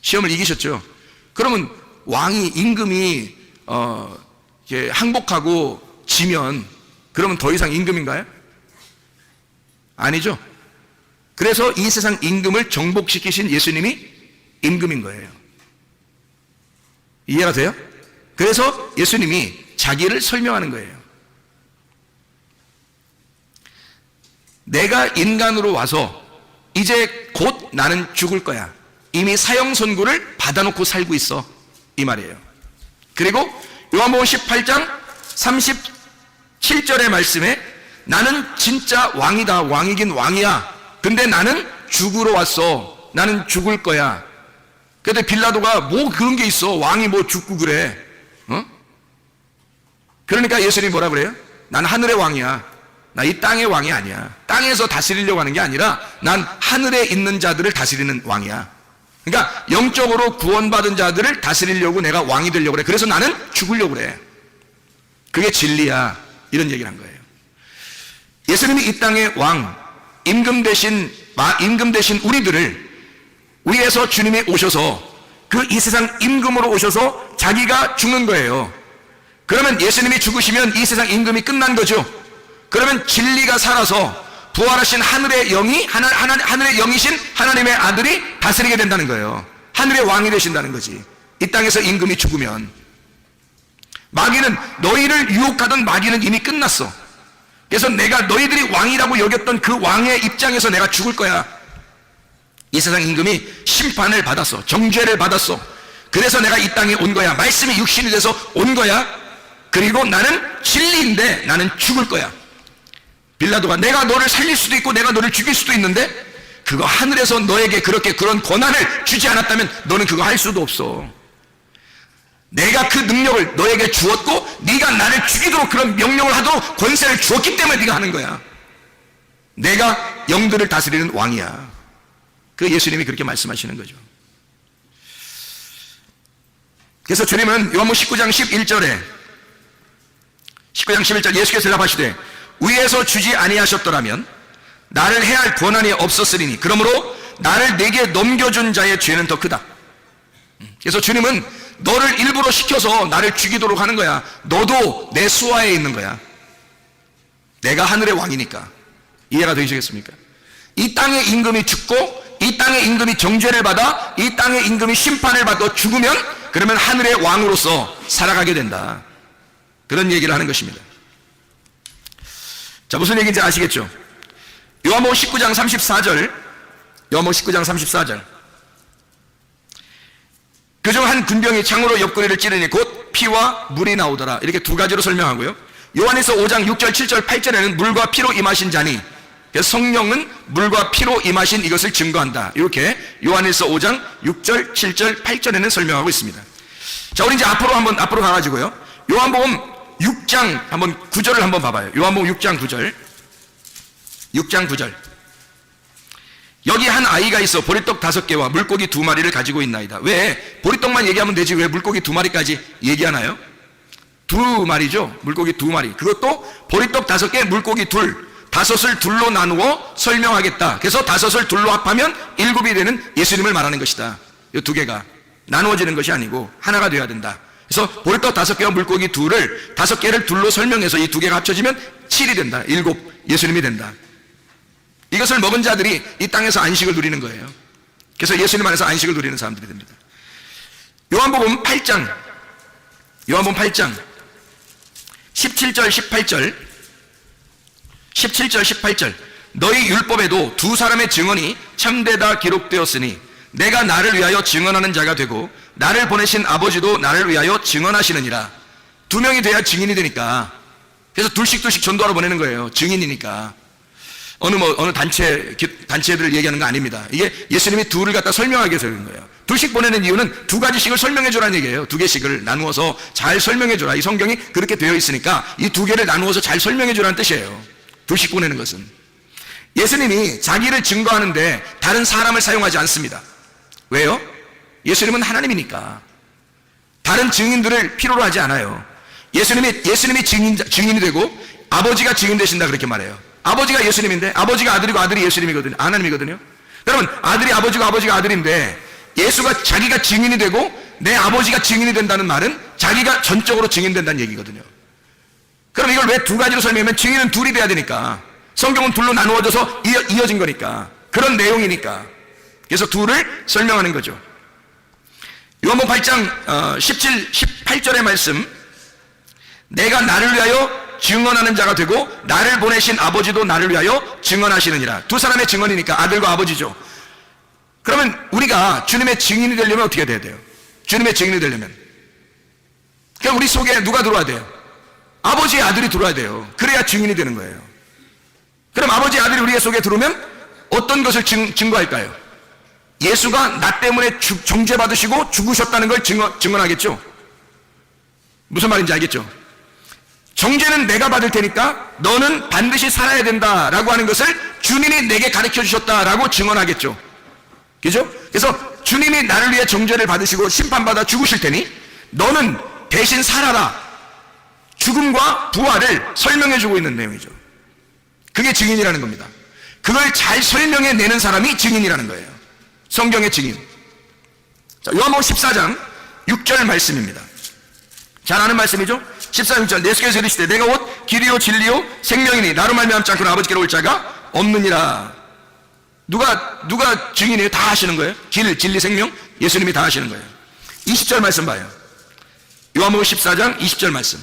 Speaker 1: 시험을 이기셨죠. 그러면 왕이, 임금이 항복하고 지면 그러면 더 이상 임금인가요? 아니죠. 그래서 이 세상 임금을 정복시키신 예수님이 임금인 거예요. 이해가 돼요? 그래서 예수님이 자기를 설명하는 거예요. 내가 인간으로 와서 이제 곧 나는 죽을 거야. 이미 사형 선고를 받아놓고 살고 있어, 이 말이에요. 그리고 요한복음 18장 37절의 말씀에 나는 진짜 왕이다, 왕이긴 왕이야. 근데 나는 죽으러 왔어. 나는 죽을 거야. 근데 빌라도가 뭐 그런 게 있어, 왕이 뭐 죽고 그래, 그러니까 예수님이 뭐라 그래요? 난 하늘의 왕이야. 나 이 땅의 왕이 아니야. 땅에서 다스리려고 하는 게 아니라 난 하늘에 있는 자들을 다스리는 왕이야. 그러니까 영적으로 구원받은 자들을 다스리려고 내가 왕이 되려고 그래. 그래서 나는 죽으려고 그래. 그게 진리야. 이런 얘기를 한 거예요. 예수님이 이 땅의 왕, 임금 대신 우리들을 위해서 주님이 오셔서 그 이 세상 임금으로 오셔서 자기가 죽는 거예요. 그러면 예수님이 죽으시면 이 세상 임금이 끝난 거죠. 그러면 진리가 살아서 부활하신 하늘의 영이, 하늘의 영이신 하나님의 아들이 다스리게 된다는 거예요. 하늘의 왕이 되신다는 거지. 이 땅에서 임금이 죽으면. 마귀는, 너희를 유혹하던 마귀는 이미 끝났어. 그래서 내가 너희들이 왕이라고 여겼던 그 왕의 입장에서 내가 죽을 거야. 이 세상 임금이 심판을 받았어. 정죄를 받았어. 그래서 내가 이 땅에 온 거야. 말씀이 육신이 돼서 온 거야. 그리고 나는 진리인데 나는 죽을 거야. 빌라도가 내가 너를 살릴 수도 있고 내가 너를 죽일 수도 있는데 그거 하늘에서 너에게 그렇게 그런 권한을 주지 않았다면 너는 그거 할 수도 없어. 내가 그 능력을 너에게 주었고 네가 나를 죽이도록 그런 명령을 하도록 권세를 주었기 때문에 네가 하는 거야. 내가 영들을 다스리는 왕이야. 그 예수님이 그렇게 말씀하시는 거죠. 그래서 주님은 요한복음 19장 11절에 19장 11절 예수께서 대답하시되 위에서 주지 아니하셨더라면 나를 해할 권한이 없었으리니 그러므로 나를 내게 넘겨준 자의 죄는 더 크다. 그래서 주님은 너를 일부러 시켜서 나를 죽이도록 하는 거야. 너도 내 수하에 있는 거야. 내가 하늘의 왕이니까. 이해가 되시겠습니까? 이 땅의 임금이 죽고 이 땅의 임금이 정죄를 받아 이 땅의 임금이 심판을 받아 죽으면 그러면 하늘의 왕으로서 살아가게 된다. 그런 얘기를 하는 것입니다. 자, 무슨 얘기인지 아시겠죠? 요한복음 19장 34절, 요한복음 19장 34절. 그중 한 군병이 창으로 옆구리를 찌르니 곧 피와 물이 나오더라. 이렇게 두 가지로 설명하고요. 요한일서 5장 6절, 7절, 8절에는 물과 피로 임하신 자니, 그래서 성령은 물과 피로 임하신 이것을 증거한다. 이렇게 요한일서 5장 6절, 7절, 8절에는 설명하고 있습니다. 자, 우리 이제 앞으로 가가지고요. 요한복음 6장 한번 9절을 한번 봐봐요. 요한복음 6장 9절. 6장 9절. 여기 한 아이가 있어 보리떡 5개와 물고기 2마리를 가지고 있나이다. 왜? 보리떡만 얘기하면 되지 왜 물고기 2마리까지 얘기하나요? 2마리죠. 물고기 2마리. 그것도 보리떡 5개, 물고기 2. 5을 둘로 나누어 설명하겠다. 그래서 5을 둘로 합하면 7이 되는 예수님을 말하는 것이다. 이 두 개가 나누어지는 것이 아니고 하나가 되어야 된다. 그래서 보리떡 5개와 물고기 2를 5개를 둘로 설명해서 이 두 개가 합쳐지면 7이 된다. 7 예수님이 된다. 이것을 먹은 자들이 이 땅에서 안식을 누리는 거예요. 그래서 예수님 안에서 안식을 누리는 사람들이 됩니다. 요한복음 8장 17절 18절 너희 율법에도 두 사람의 증언이 참되다 기록되었으니 내가 나를 위하여 증언하는 자가 되고 나를 보내신 아버지도 나를 위하여 증언하시느니라. 2명이 돼야 증인이 되니까. 그래서 둘씩 전도하러 보내는 거예요. 증인이니까. 어느 단체들을 얘기하는 거 아닙니다. 이게 예수님이 2를 갖다 설명하기 위해서 그런 거예요. 2씩 보내는 이유는 2가지씩을 설명해 주라는 얘기예요. 2개씩을 나누어서 잘 설명해 주라. 이 성경이 그렇게 되어 있으니까 이 2개를 나누어서 잘 설명해 주라는 뜻이에요. 2씩 보내는 것은. 예수님이 자기를 증거하는데 다른 사람을 사용하지 않습니다. 왜요? 예수님은 하나님이니까. 다른 증인들을 필요로 하지 않아요. 예수님이 증인이 되고 아버지가 증인 되신다 그렇게 말해요. 아버지가 예수님인데 아버지가 아들이고 아들이 예수님이거든요. 하나님이거든요. 여러분 아들이 아버지고 아버지가 아들인데 예수가 자기가 증인이 되고 내 아버지가 증인이 된다는 말은 자기가 전적으로 증인된다는 얘기거든요. 그럼 이걸 왜 2가지로 설명하면 증인은 2이 돼야 되니까. 성경은 2로 나누어져서 이어진 거니까. 그런 내용이니까. 그래서 2를 설명하는 거죠. 요한복음 8장 17, 18절의 말씀 내가 나를 위하여 증언하는 자가 되고 나를 보내신 아버지도 나를 위하여 증언하시느니라. 2 사람의 증언이니까 아들과 아버지죠. 그러면 우리가 주님의 증인이 되려면 어떻게 돼야 돼요? 주님의 증인이 되려면 그럼 우리 속에 누가 들어와야 돼요? 아버지의 아들이 들어와야 돼요. 그래야 증인이 되는 거예요. 그럼 아버지의 아들이 우리 속에 들어오면 어떤 것을 증거할까요? 예수가 나 때문에 정죄받으시고 죽으셨다는 걸 증언하겠죠. 무슨 말인지 알겠죠? 정죄는 내가 받을 테니까 너는 반드시 살아야 된다라고 하는 것을 주님이 내게 가르쳐 주셨다라고 증언하겠죠. 그죠? 그래서 주님이 나를 위해 정죄를 받으시고 심판받아 죽으실 테니 너는 대신 살아라. 죽음과 부활을 설명해 주고 있는 내용이죠. 그게 증인이라는 겁니다. 그걸 잘 설명해 내는 사람이 증인이라는 거예요. 성경의 증인. 자, 요한복음 14장 6절 말씀입니다. 잘 아는 말씀이죠? 14절 예수께서 이르시되 내가 곧 길이요 진리요 생명이니 나로 말미암지 않고는 아버지께로 올 자가 없느니라. 누가 증인이에요? 다 하시는 거예요. 진리 생명 예수님이 다 하시는 거예요. 20절 말씀 봐요. 요한복음 14장 20절 말씀.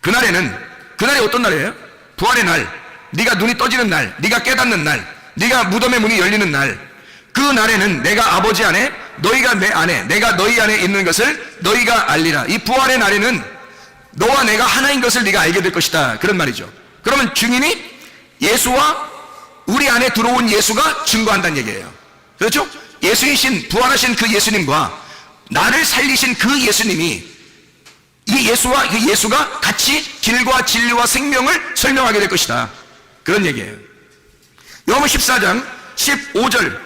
Speaker 1: 그날이 어떤 날이에요? 부활의 날, 네가 눈이 떠지는 날, 네가 깨닫는 날, 네가 무덤의 문이 열리는 날, 그 날에는 내가 아버지 안에 너희가 내 안에 내가 너희 안에 있는 것을 너희가 알리라. 이 부활의 날에는 너와 내가 하나인 것을 네가 알게 될 것이다, 그런 말이죠. 그러면 증인이 예수와 우리 안에 들어온 예수가 증거한다는 얘기예요. 그렇죠? 예수이신 부활하신 그 예수님과 나를 살리신 그 예수님이 이 예수와 그 예수가 같이 길과 진리와 생명을 설명하게 될 것이다, 그런 얘기예요. 요한복음 14장 15절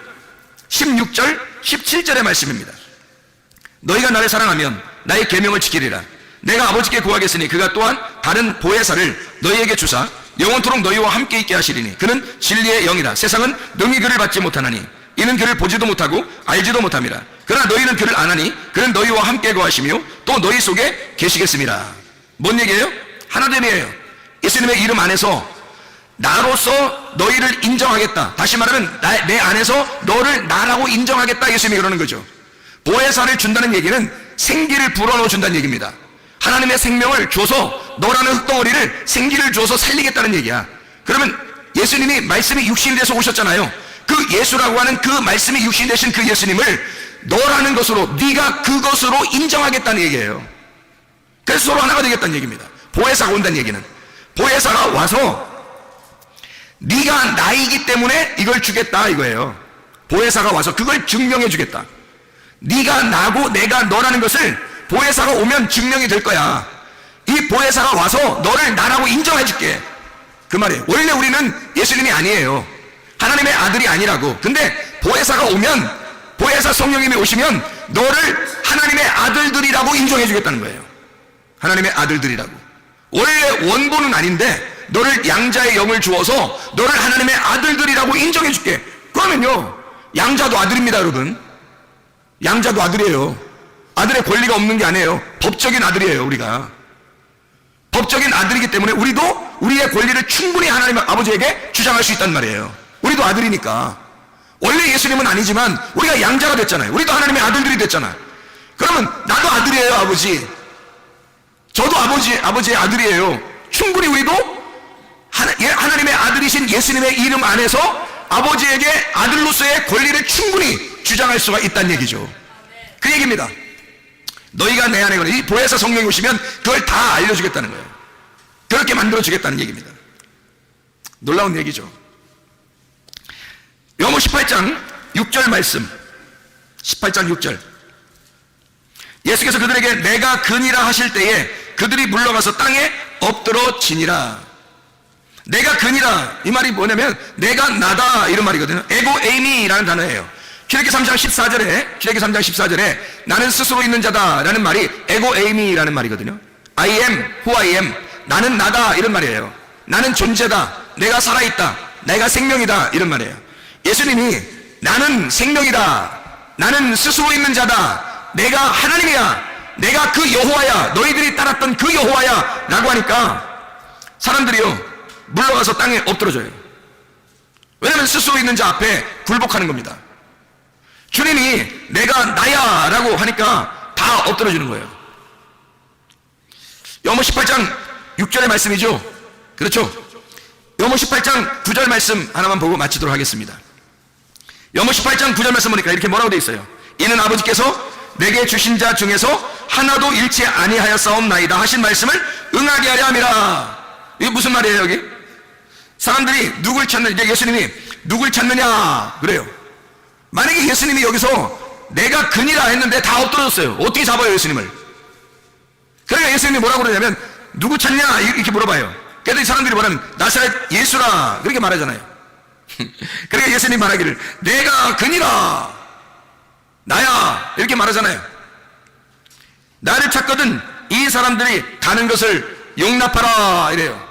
Speaker 1: 16절 17절의 말씀입니다. 너희가 나를 사랑하면 나의 계명을 지키리라. 내가 아버지께 구하겠으니 그가 또한 다른 보혜사를 너희에게 주사 영원토록 너희와 함께 있게 하시리니 그는 진리의 영이라. 세상은 능히 그를 받지 못하나니 이는 그를 보지도 못하고 알지도 못함이라. 그러나 너희는 그를 아나니 그는 너희와 함께 거하시며 또 너희 속에 계시겠습니다. 뭔 얘기예요? 하나됨이에요. 예수님의 이름 안에서 나로서 너희를 인정하겠다. 다시 말하면 내 안에서 너를 나라고 인정하겠다, 예수님이 그러는 거죠. 보혜사를 준다는 얘기는 생기를 불어넣어 준다는 얘기입니다. 하나님의 생명을 줘서 너라는 흙덩어리를 생기를 줘서 살리겠다는 얘기야. 그러면 예수님이 말씀이 육신이 돼서 오셨잖아요. 그 예수라고 하는 그 말씀이 육신 되신 그 예수님을 너라는 것으로, 네가 그것으로 인정하겠다는 얘기예요. 그래서 서로 하나가 되겠다는 얘기입니다. 보혜사가 온다는 얘기는, 보혜사가 와서 네가 나이기 때문에 이걸 주겠다 이거예요. 보혜사가 와서 그걸 증명해 주겠다. 네가 나고 내가 너라는 것을 보혜사가 오면 증명이 될 거야. 이 보혜사가 와서 너를 나라고 인정해 줄게, 그 말이에요. 원래 우리는 예수님이 아니에요. 하나님의 아들이 아니라고. 근데 보혜사가 오면, 보혜사 성령님이 오시면 너를 하나님의 아들들이라고 인정해 주겠다는 거예요. 하나님의 아들들이라고. 원래 원본은 아닌데 너를 양자의 영을 주어서 너를 하나님의 아들들이라고 인정해 줄게. 그러면요, 양자도 아들입니다, 여러분. 양자도 아들이에요. 아들의 권리가 없는 게 아니에요. 법적인 아들이에요. 우리가 법적인 아들이기 때문에 우리도 우리의 권리를 충분히 하나님 아버지에게 주장할 수 있단 말이에요. 우리도 아들이니까. 원래 예수님은 아니지만 우리가 양자가 됐잖아요. 우리도 하나님의 아들들이 됐잖아요. 그러면 나도 아들이에요, 아버지. 저도 아버지의 아들이에요. 충분히 우리도 하나님의 아들이신 예수님의 이름 안에서 아버지에게 아들로서의 권리를 충분히 주장할 수가 있다는 얘기죠. 그 얘기입니다. 너희가 내 안에 이 보혜사 성령이 오시면 그걸 다 알려주겠다는 거예요. 그렇게 만들어주겠다는 얘기입니다. 놀라운 얘기죠. 요한복음 18장 6절 말씀, 18장 6절. 예수께서 그들에게 내가 그니라 하실 때에 그들이 물러가서 땅에 엎드러 지니라. 내가 그니라, 이 말이 뭐냐면 내가 나다, 이런 말이거든요. 에고 에이미라는 단어예요. 출애굽기 3장 14절에 나는 스스로 있는 자다 라는 말이 에고 에이미라는 말이거든요. I am who I am. 나는 나다, 이런 말이에요. 나는 존재다, 내가 살아있다, 내가 생명이다, 이런 말이에요. 예수님이 나는 생명이다, 나는 스스로 있는 자다, 내가 하나님이야, 내가 그 여호와야, 너희들이 따랐던 그 여호와야 라고 하니까 사람들이요 물러가서 땅에 엎드러져요. 왜냐하면 스스로 있는 자 앞에 굴복하는 겁니다. 주님이 내가 나야 라고 하니까 다 엎드러지는 거예요. 요한복음 18장 6절의 말씀이죠. 그렇죠? 요한복음 18장 9절 말씀 하나만 보고 마치도록 하겠습니다. 요한복음 18장 9절 말씀 보니까 이렇게 뭐라고 되어 있어요? 이는 아버지께서 내게 주신 자 중에서 하나도 잃지 아니하였사옵나이다 하신 말씀을 응하게 하려 함이라. 이게 무슨 말이에요? 여기 사람들이 누굴 찾느냐, 예수님이 누굴 찾느냐 그래요. 만약에 예수님이 여기서 내가 그니라 했는데 다 엎드러졌어요. 어떻게 잡아요, 예수님을? 그러니까 예수님이 뭐라고 그러냐면 누구 찾냐 이렇게 물어봐요. 그래서 사람들이 뭐냐면 나사렛 예수라 그렇게 말하잖아요. 그러니까 예수님 말하기를 내가 그니라, 나야, 이렇게 말하잖아요. 나를 찾거든 이 사람들이 가는 것을 용납하라 이래요.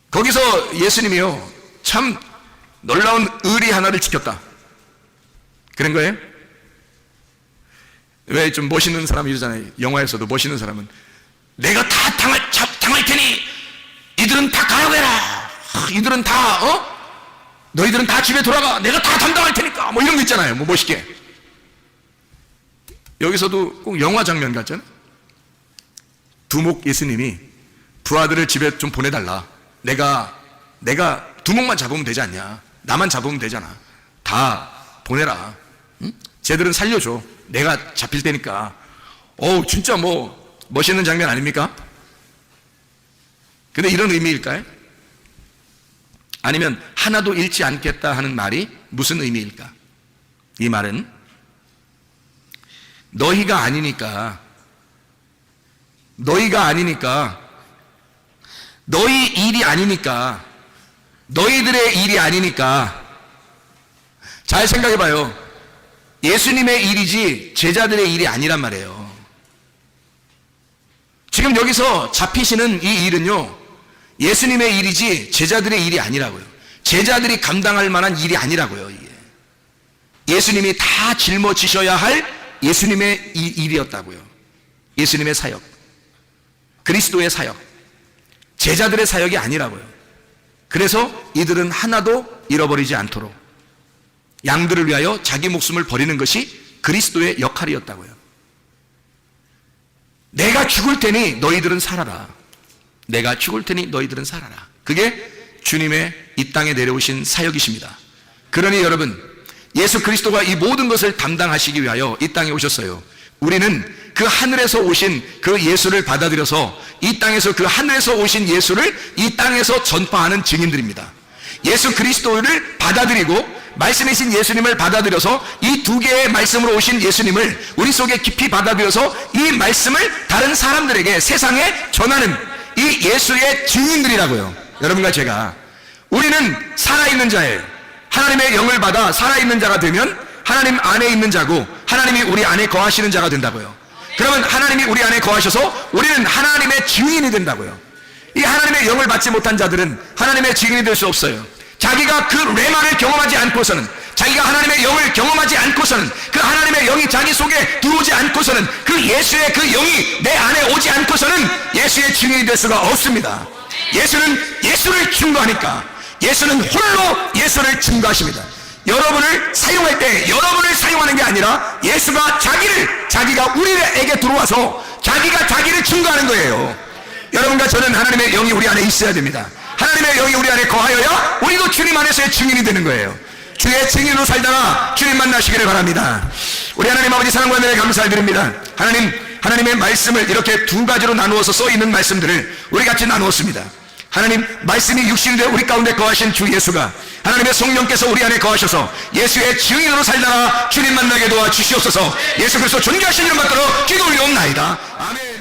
Speaker 1: 거기서 예수님이요 참 놀라운 의리 하나를 지켰다, 그런 거예요. 왜 좀 멋있는 사람이 이러잖아요. 영화에서도 멋있는 사람은 내가 다 당할 테니 이들은 다 가라해라, 이들은 다 너희들은 다 집에 돌아가, 내가 다 담당할 테니까, 뭐 이런 거 있잖아요. 뭐 멋있게. 여기서도 꼭 영화 장면 같잖아요. 두목 예수님이 부하들을 집에 좀 보내달라. 내가 두목만 잡으면 되지 않냐, 나만 잡으면 되잖아. 다 보내라. 응? 쟤들은 살려줘. 내가 잡힐 테니까. 진짜 뭐 멋있는 장면 아닙니까? 근데 이런 의미일까요? 아니면 하나도 잃지 않겠다 하는 말이 무슨 의미일까? 이 말은 너희가 아니니까 너희 일이 아니니까 너희들의 일이 아니니까 잘 생각해 봐요. 예수님의 일이지 제자들의 일이 아니란 말이에요. 지금 여기서 잡히시는 이 일은요, 예수님의 일이지 제자들의 일이 아니라고요. 제자들이 감당할 만한 일이 아니라고요. 이게 예수님이 다 짊어지셔야 할 예수님의 일이었다고요. 예수님의 사역, 그리스도의 사역, 제자들의 사역이 아니라고요. 그래서 이들은 하나도 잃어버리지 않도록 양들을 위하여 자기 목숨을 버리는 것이 그리스도의 역할이었다고요. 내가 죽을 테니 너희들은 살아라. 내가 죽을 테니 너희들은 살아라. 그게 주님의 이 땅에 내려오신 사역이십니다. 그러니 여러분, 예수 그리스도가 이 모든 것을 담당하시기 위하여 이 땅에 오셨어요. 우리는 그 하늘에서 오신 그 예수를 받아들여서 이 땅에서 그 하늘에서 오신 예수를 이 땅에서 전파하는 증인들입니다. 예수 그리스도를 받아들이고 말씀이신 예수님을 받아들여서 이 두 개의 말씀으로 오신 예수님을 우리 속에 깊이 받아들여서 이 말씀을 다른 사람들에게 세상에 전하는 이 예수의 증인들이라고요. 여러분과 제가, 우리는 살아있는 자예요. 하나님의 영을 받아 살아있는 자가 되면 하나님 안에 있는 자고 하나님이 우리 안에 거하시는 자가 된다고요. 그러면 하나님이 우리 안에 거하셔서 우리는 하나님의 증인이 된다고요. 이 하나님의 영을 받지 못한 자들은 하나님의 증인이 될 수 없어요. 자기가 그 레마를 경험하지 않고서는, 자기가 하나님의 영을 경험하지 않고서는, 그 하나님의 영이 자기 속에 들어오지 않고서는, 그 예수의 그 영이 내 안에 오지 않고서는 예수의 증인이 될 수가 없습니다. 예수는 예수를 증거하니까, 예수는 홀로 예수를 증거하십니다. 여러분을 사용할 때 여러분을 사용하는 게 아니라 예수가 자기가 우리에게 들어와서 자기가 자기를 증거하는 거예요. 여러분과 저는 하나님의 영이 우리 안에 있어야 됩니다. 하나님의 영이 우리 안에 거하여야 우리도 주님 안에서의 증인이 되는 거예요. 주의 증인으로 살다가 주님 만나시기를 바랍니다. 우리 하나님 아버지 사랑과 은혜에 감사를 드립니다. 하나님의 말씀을 이렇게 두 가지로 나누어서 써있는 말씀들을 우리 같이 나누었습니다. 하나님, 말씀이 육신이 되어 우리 가운데 거하신 주 예수가 하나님의 성령께서 우리 안에 거하셔서 예수의 증인으로 살다가 주님 만나게 도와주시옵소서. 예수 그리스도 존귀하신 이름 받들어 기도 올려옵나이다. 아멘.